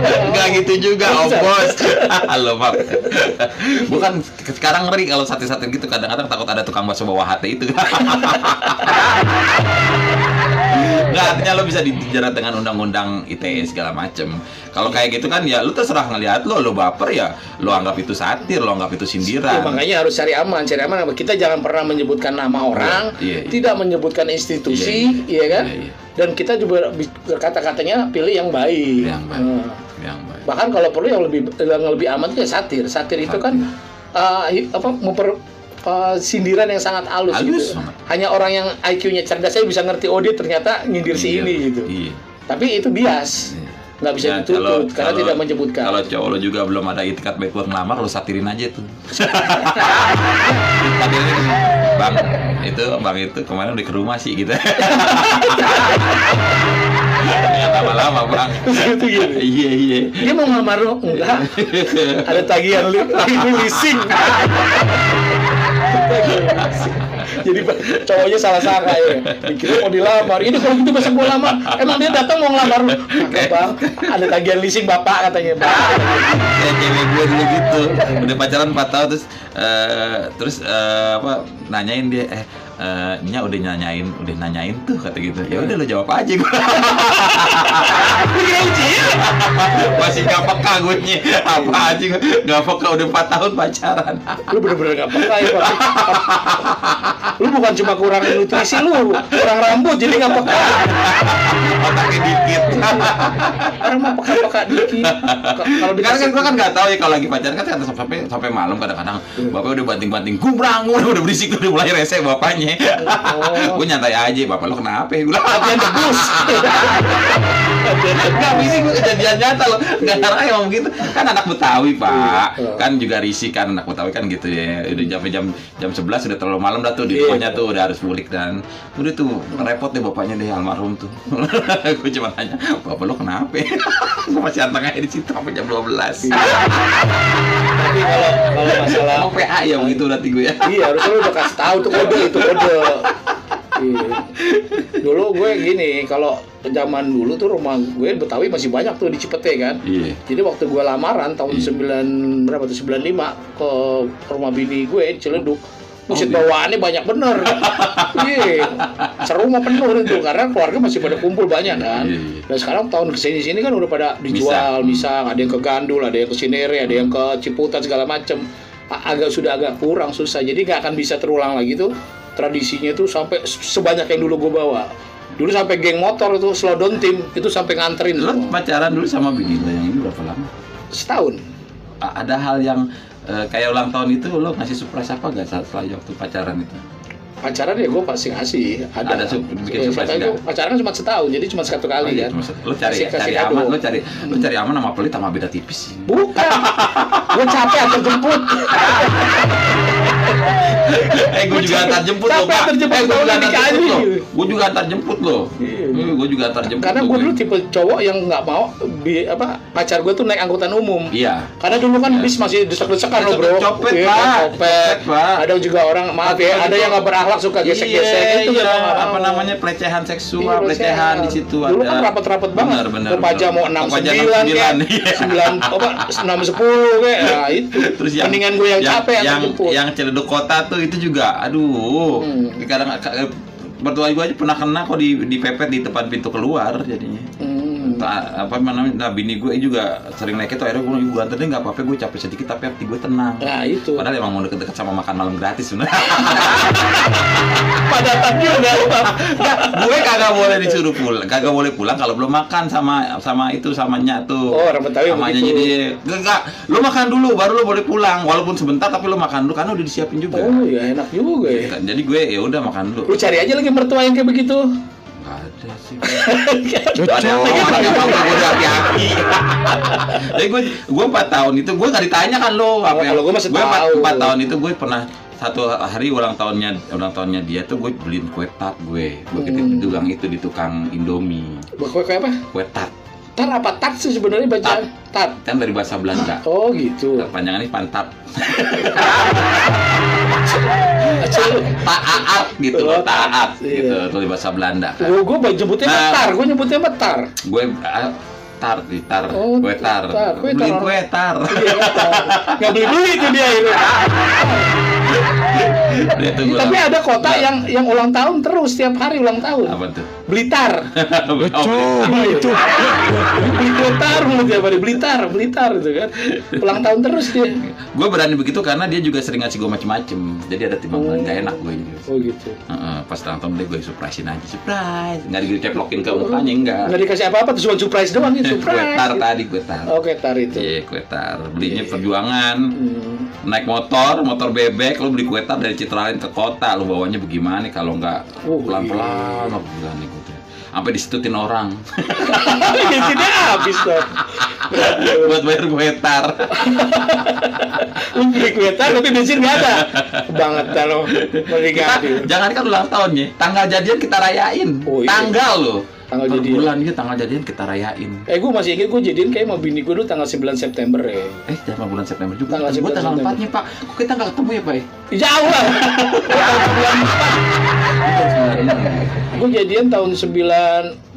Enggak gitu juga, Om Bos. Halo, Pak. Bukan sekarang ngeri kalau sate-sate gitu, kadang-kadang takut ada tukang bakso bawah hati itu. Enggak, artinya lo bisa dijerat dengan undang-undang ITE segala macem. Kalau kayak gitu kan ya lo terserah ngelihat lo baper ya lo anggap itu satir, lo anggap itu Ya, sindiran. makanya harus cari aman. Kita jangan pernah menyebutkan nama orang, Iya. tidak menyebutkan institusi, iya kan? Iya. Dan kita juga berkata-katanya pilih yang baik. Yang baik. Nah, Yang baik. bahkan kalau perlu yang lebih aman itu ya satir. Satir itu kan sindiran yang sangat halus gitu. Halus. Hanya orang yang IQ-nya cerdas saya bisa ngerti, oh dia ternyata nyindir si Iya. ini gitu. Iya. Tapi itu bias. Iya. Nggak bisa Ya, ditutup karena tidak menyebutkan. Kalau cowok lo juga belum ada itikat baik buat ngelamar, lo satirin aja tuh. Satirin, bang itu kemarin udah ke rumah sih gitu. Ya, lama-lama bang. Gitu, gitu. Iya. Dia mau ngelamar lo? Enggak. Ada tagihan leasing. Jadi cowoknya salah sangka ya. Dikira mau dilamar. Ini kalau gitu besok mau lamar. Emang dia datang mau ngelamar lu? Kagak, Bang. Ada tagihan leasing Bapak katanya, Bang. Kayak cewek gue dulu gitu, udah pacaran 4 tahun terus nanyain dia Nya udah nanyain tuh kata gitu. Ya udah lo jawab aja gue. Masih gak peka gue nya. Apa aja gue gak peka udah 4 tahun pacaran. Lu bener-bener gak peka ya, Pak. Lu bukan cuma kurang nutrisi lu, kurang rambut jadi gak peka. Otaknya dikit. Orang mau peka-peka dikit. Kalau Karena kan gue kan nggak tahu ya kalau lagi pacaran kan sampai malam kadang-kadang bapaknya udah banting-banting gumbrang udah berisik udah mulai rese bapaknya. Gue nyantai aja, bapak lo kenapa? Gue bilang latihan debus. Enggak, ini gue kejadian nyata loh. Enggak ngarang emang begitu. Kan anak Betawi, Pak. Kan juga risih kan anak Betawi kan gitu ya. Udah jam 11 udah terlalu malam dah tuh di rumahnya tuh udah harus balik dan udah tuh repot deh bapaknya deh almarhum tuh. Gue cuma tanya, "Bapak lo kenapa?" Gue masih anteng aja di situ sampai jam 12. Tapi kalau masalah Mau PA ya begitu nanti gue ya. iya, harusnya lu udah kasih tahu tuh kode itu kode. Iya. Dulu gue gini, kalau zaman dulu tuh rumah gue Betawi masih banyak tuh di Cipete kan. Iya. Jadi waktu gue lamaran tahun 95 ke rumah bini gue Ciledug, buset bawaannya banyak bener. Iya. Serumah penuh itu karena keluarga masih pada kumpul banyak kan. Iya. Dan sekarang tahun kesini kan udah pada dijual, bisa ada yang ke Gandul, ada yang ke Cinere, ada yang ke Ciputat segala macem. Sudah agak kurang susah, jadi nggak akan bisa terulang lagi tuh tradisinya tuh sampai sebanyak yang dulu gue bawa. Dulu sampai geng motor itu slowdown tim itu sampai nganterin. Lo pacaran dulu sama bini lo yang ini berapa lama? Setahun. Ada hal yang kayak ulang tahun itu lo ngasih surprise apa gak setelah waktu pacaran itu? Pacaran ya gue pasti ngasih. Ada bikin surprise nggak? Pacaran kan cuma setahun, jadi cuma sekali kali kan. Lo cari Kasih aman, kado. lo cari aman sama pelit sama beda tipis sih. Bukan. Gue capek antar jemput. Gue juga antar jemput lo, Capek Pak. antar jemput, Gue juga tahun antar nikah jemput aja. lo. Gue juga antar jemput lo. Gue juga antar jemput. Karena lo, gue dulu tipe cowok yang nggak mau pacar gue tuh naik angkutan umum. Iya. Karena dulu kan bis masih desek-desekan loh bro. Copet, Iya, Pak. copet. Pak. Ada juga orang maaf ya, ada yang nggak berakhlak suka gesek-gesek itu iya, nggak apa mau. namanya pelecehan seksual, Iya, pelecehan di situ ada. Dulu kan rapat-rapat banget. Benar. Kopaja mau 69 69, kan. 610 kayak. Nah, itu. Terus yang mendingan gue yang capek yang jemput. yang Ciledug kota tuh itu juga aduh kadang bertuah gue aja pernah kena kok dipepet di depan pintu keluar jadinya apa namanya, nah bini gue juga sering naik itu, akhirnya gue antar deh nggak apa-apa, gue capek sedikit tapi hati gue tenang. Nah itu. Padahal emang mau deket-deket sama makan malam gratis sebenarnya. Padatan juga. Gue kagak boleh disuruh pulang, kagak boleh pulang kalau belum makan sama itu samanya tuh. Oh, orang Betawi samanya begitu. Jadi enggak, lu makan dulu baru lu boleh pulang, walaupun sebentar tapi lu makan dulu karena udah disiapin juga. Oh ya enak juga ya. Jadi gue ya udah makan dulu. Lu cari aja lagi mertua yang kayak begitu. Nggak ada sih. Cocok. Ada orang yang mau gue hati-hati. Jadi gue 4 tahun itu gue nggak ditanya kan lo apa yang. Kalau gue masih gue tahu. 4 tahun itu gue pernah satu hari ulang tahunnya dia tuh gue beliin kue tart gue tukang itu di tukang Indomie. Kue apa? Kue tart. Tar apa tart sih sebenarnya baca? Tart. Kan dari bahasa Belanda. Oh gitu. Panjangannya pantat. Taat gitu loh, taat gitu dari bahasa Belanda kan. Gue nyebutnya metar, gue nyebutnya metar. Gue tar, kue tar. Beli kue tar. Nggak beli itu dia itu. Tapi ada kota yang ulang tahun terus setiap hari ulang tahun. Apa tuh? Blitar. Coba itu. Blitar mulu tiap hari, Blitar itu kan. Ulang tahun terus dia. Gue berani begitu karena dia juga sering ngasih gue macem-macem. Jadi ada timbangan gak enak gue gitu. Oh gitu. Pas ulang tahun dia gue surprisein aja, surprise. Nggak diceplokin ke mukanya, enggak. Nggak dikasih apa-apa, terus cuma surprise doang gitu. Kue tar tadi, kue tar. Oke, tar itu. Iya, kue tar. Belinya perjuangan. Naik motor bebek, lu beli kue tar dari Citraland ke kota, lu bawanya bagaimana kalau nggak pelan-pelan, pelan nih gue. Sampai disitutin orang. Bensinnya habis dong. Buat bayar kue tar. Lu beli kue tar tapi bensin nggak ada. Banget dah lo. Jangan kan ulang tahunnya, tanggal jadian kita rayain. Oh, iya. Tanggal lo. Tanggal jadian. Bulan gitu tanggal jadian kita rayain. Gue masih ingat gue jadian kayak sama bini gue dulu tanggal 9 September ya. Jangan bulan September juga. Tanggal Gue tanggal 9 4-nya, Pak. Kok kita nggak ketemu ya, Pak? Jauh lah. Gue jadian tahun 94,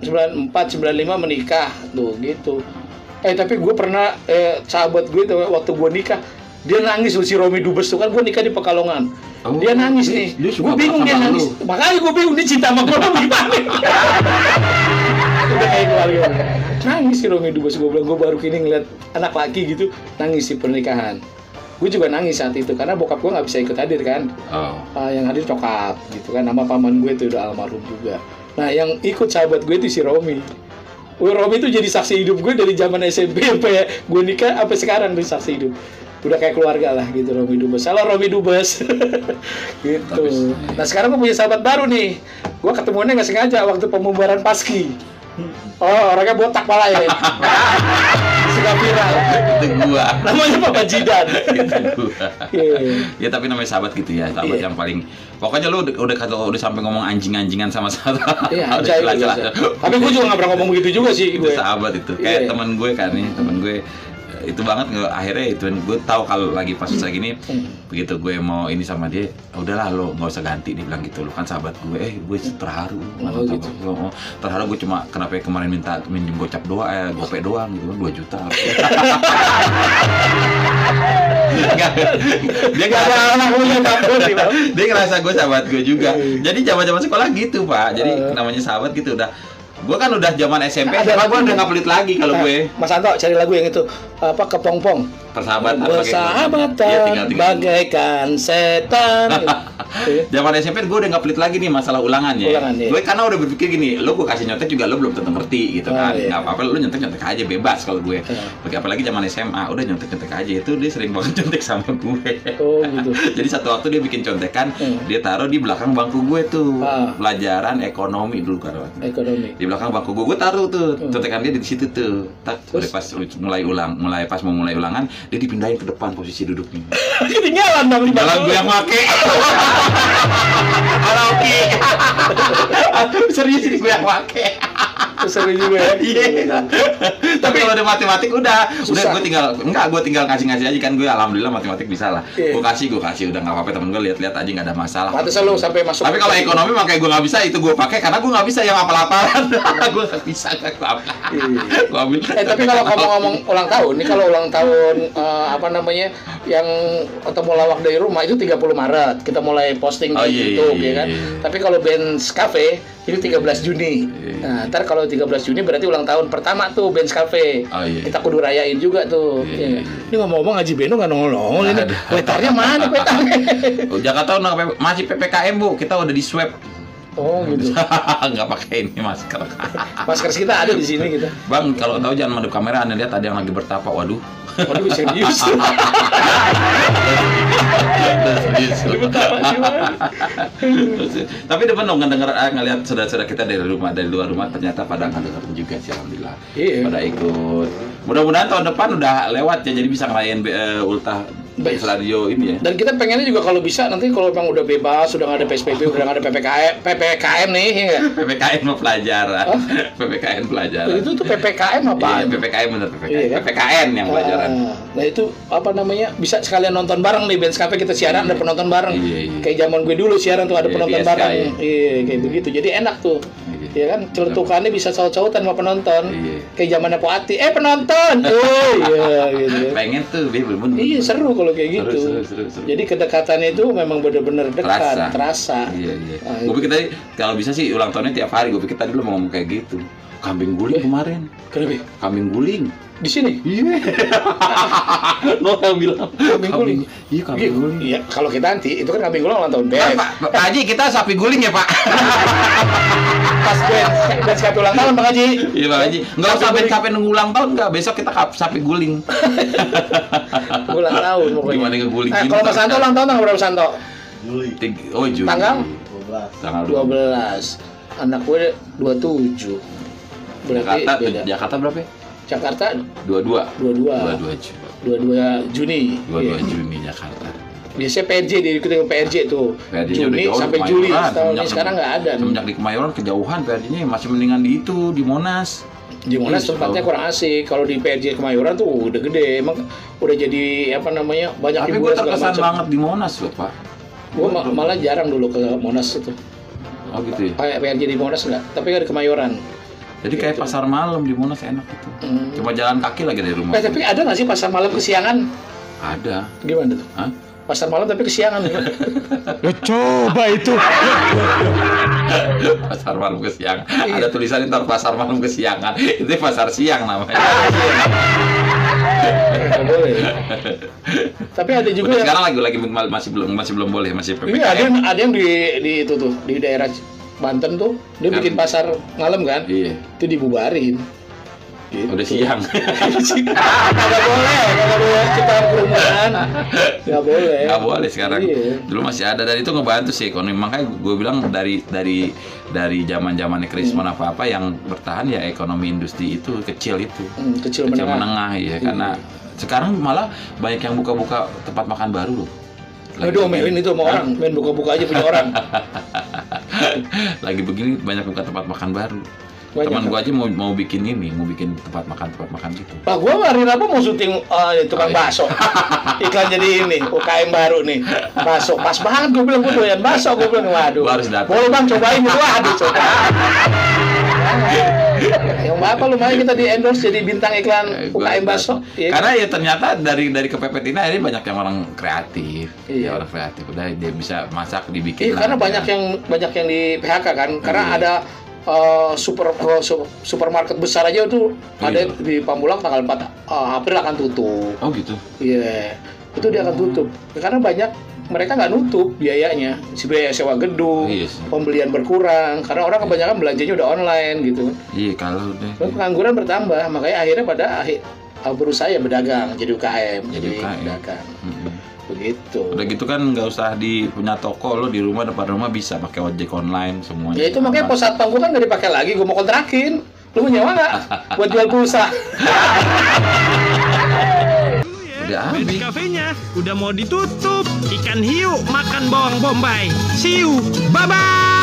95 menikah tuh gitu. Tapi gue pernah sahabat gue tuh waktu gue nikah dia nangis si Romi Dubes tuh kan gue nikah di Pekalongan. Dia nangis nih. Gue bingung dia nangis. Makanya gue bingung dia cinta sama gue gimana. Udah kayak keluarga. Nangis si Romi Dubes, gue bilang gue baru kini ngeliat anak laki gitu nangis di pernikahan. Gue juga nangis saat itu karena bokap gue nggak bisa ikut hadir kan. Yang hadir cokap gitu kan, nama paman gue itu udah almarhum juga. Nah yang ikut sahabat gue itu si Romi. Romi itu jadi saksi hidup gue dari zaman SMP sampai gue nikah sampai sekarang tuh saksi hidup. Udah kayak keluarga lah gitu Romi Dubes. Halo Romi Dubes. Gitu. Nah sekarang gue punya sahabat baru nih. Gue ketemuannya nggak sengaja waktu pembubaran Paski. Orangnya botak malah ya. Suka viral. Itu gua. Namanya Papa Jidan. Itu gua. Ya tapi namanya sahabat gitu ya. Sahabat yang paling. Pokoknya lu udah sampai ngomong anjing-anjingan sama sahabat. Iya, jelas. Tapi gue juga nggak pernah ngomong gitu juga sih. Itu sahabat itu. Kayak teman gue kan nih, teman gue. Itu banget akhirnya itu gue tahu kalau lagi pas susah gini begitu gue mau ini sama dia udahlah lo nggak usah ganti, dia bilang gitu, lo kan sahabat gue gue terharu gitu. Terharu gue cuma kenapa kemarin minta minjem gocap doang gopay doang gitu 2 juta. Dia ngerasa gue sahabat gue juga. Jadi zaman sekolah gitu Pak, jadi namanya sahabat gitu udah. Gue kan udah zaman SMP, sekarang gue udah nggak pelit lagi kalau gue. Mas Anto cari lagu yang itu apa Kepompong. Persahabatan bagaikan setan. Zaman SMP gue udah nggak pelit lagi nih masalah ulangan ya. Gue karena udah berpikir gini, lo gue kasih nyontek juga lo belum tentu ngerti gitu kan. Nggak apa-apa, lo nyontek aja bebas kalau gue. Apalagi zaman SMA udah nyontek aja, itu dia sering banget nyontek sama gue. Oh gitu. Jadi satu waktu dia bikin contekan, dia taruh di belakang bangku gue tuh. Pelajaran ekonomi dulu kan. Ekonomi. Di belakang bangku gue taruh tuh contekan dia di situ tuh. Pas mau mulai ulangan dia dipindahin ke depan posisi duduknya. Ketinggalan dong di belakang. Gue yang make. Karaoke. Serius ini gue yang make. Seru juga ya. Iya. Tapi kalau ada matematik udah gue tinggal ngasih aja kan, gue alhamdulillah matematik bisa lah. Gue kasih udah nggak apa-apa, temen gue lihat aja nggak ada masalah. Pantesan lu sampai masuk. Tapi kalau ekonomi makanya gue nggak bisa, itu gue pakai karena gue nggak bisa yang hafal-hafalan. Gue nggak bisa gue ambil. Tapi kalau ngomong ulang tahun, ini kalau ulang tahun yang ketemu lawak dari rumah itu 30 Maret kita mulai posting di YouTube ya kan. Tapi kalau Benz Cafe Ini 13 Juni. Nah, ntar kalau 13 Juni berarti ulang tahun pertama tuh Benz Cafe. Oh, iya. Kita kudu rayain juga tuh. Iya. Ini ngomong-ngomong Haji Beno nggak nongol-nongol ini. Wetarnya mana wetarnya? Oh, Jakarta masih PPKM, Bu. Kita udah di swab. Oh gitu. Nggak pakai ini masker. Masker kita ada di sini kita. Bang, kalau tahu jangan madep kamera, Anda lihat ada yang lagi bertapa. Waduh. Waduh serius. Tapi depan dong ngelihat saudara-saudara kita dari luar rumah ternyata pada ngedengerin juga sih, alhamdulillah. Iya. Pada ikut. Mudah-mudahan tahun depan udah lewat ya, jadi bisa ngerayain ultah radio ini ya. Dan kita pengennya juga kalau bisa nanti kalau memang udah bebas, sudah nggak ada PSBB, udah nggak ada PPKM nih, ya nggak? PPKM mau pelajaran. PPKN pelajaran. Itu tuh PPKM apa? Iya, PPKM bener PPKN. Iya, kan? PPKN yang pelajaran. Nah itu apa namanya? Bisa sekalian nonton bareng nih Benz Cafe kita siaran ada penonton bareng. Iya. Kayak zaman gue dulu siaran tuh ada penonton di SK, bareng. ya. Iya, kayak begitu. Jadi enak tuh. Iya kan, celutukannya bisa caut-cautan sama penonton. Iya. Kayak zamannya Po Ati, penonton. Oh iya gitu. Pengen tuh dia belum. Iya seru kalau kayak gitu. Seru. Jadi kedekatannya itu memang benar-benar dekat, terasa. Iya. Gue pikir tadi kalau bisa sih ulang tahunnya tiap hari. Gue pikir tadi lu mau ngomong kayak gitu. Kambing guling kemarin. Kenapa? Kambing guling. Di sini? Iya. Lo yang bilang Kambing guling. Iya, kambing guling. Iya, kalau kita nanti itu kan kambing guling ulang tahun BF. Pak Haji, kita sapi guling ya, Pak. Pas Benz Cafe ulang tahun Bang Haji. Iya, Bang Haji. Enggak usah sampai nunggu ulang tahun enggak. Besok kita sapi guling. Ulang tahun pokoknya. Gimana ngeguling Nah, kalau Mas Santo ulang tahun tanggal berapa Santo? Juli. Oh, Juli. Tanggal? 12. Tanggal 12. Anak gue 27. Berarti Jakarta berapa ya? Jakarta 22 22 Juni. 22 Juni Jakarta. Biasanya PRJ diikuti dengan PRJ tuh. PRJ Juni udah jauh, sampai Kemayoran. Juli. Tahun ini sekarang nggak ada. Semenjak di Kemayoran kejauhan PRJ-nya masih mendingan di itu di Monas. Di Monas tempatnya kurang asik. Kalau di PRJ Kemayoran tuh udah gede. Emang udah jadi apa namanya banyak Tapi gue hiburan segala terkesan macam. banget di Monas loh, Pak. Gue malah jarang dulu ke Monas itu. Oh gitu ya. Kayak PRJ di Monas enggak, tapi kan di Kemayoran. Jadi kayak pasar malam di Monas enak itu. Cuma jalan kaki lagi dari rumah. Tapi ada nggak sih pasar malam kesiangan? Ada. Gimana tuh? Hah? Pasar malam tapi kesiangan. Coba itu. Pasar malam kesiangan. Ada tulisan ntar pasar malam kesiangan. Itu pasar siang namanya. Nggak boleh. Tapi ada juga yang Sekarang lagi masih belum boleh, masih PPKM. iya ada yang di itu tuh di daerah Banten tuh dia Kan? bikin pasar malam kan? Iya. Itu dibubarin. Gitu. Udah siang. Nggak boleh kita kerumunan. Nggak boleh. Nggak boleh sekarang. Iya. Dulu masih ada dan itu ngebantu sih ekonomi. Makanya gue bilang dari zaman-zamannya Krisman apa-apa yang bertahan ya ekonomi industri itu kecil itu. Kecil menengah ya karena sekarang malah banyak yang buka-buka tempat makan baru loh. Aduh, omelin itu sama orang, main buka-buka aja punya orang. Lagi begini banyak buka tempat makan baru. Banyak, Teman gua aja mau bikin tempat makan gitu. Pak gua hari Rabu mau syuting tukang bakso. Iklan jadi ini, UKM baru nih. Bakso pas banget gua bilang gua doyan bakso, gua bilang waduh. Gua harus datang. Boleh Bang cobain itu, waduh coba. Yang apa lumayan kita di endorse jadi bintang iklan UKM bakso. Karena ya ternyata dari kepepet ini akhirnya banyak yang orang kreatif. Iya. Ya orang kreatif udah dia bisa masak dibikin. Iya, karena banyak yang di PHK kan. Karena ada supermarket besar aja tuh ada di Pamulang tanggal 4 April akan tutup. Oh gitu. Iya, itu dia akan tutup. Karena banyak mereka nggak nutup biayanya, biaya sewa gedung, pembelian berkurang. Karena orang kebanyakan belanjanya udah online gitu. Iya kalau deh. Pengangguran bertambah, makanya akhirnya pada berusaha ya berdagang, jadi UKM, jadi pedagang. Begitu. Udah gitu kan nggak usah punya toko, lo di rumah depan rumah bisa pakai ojek online semuanya. Ya itu makanya pos satpam gua kan nggak dipakai lagi, gua mau kontrakin. Lu mau nyewa nggak? Buat jual pulsa. Udah habis. Benz Cafe-nya udah mau ditutup. Ikan hiu makan bawang bombay. See you. Bye-bye.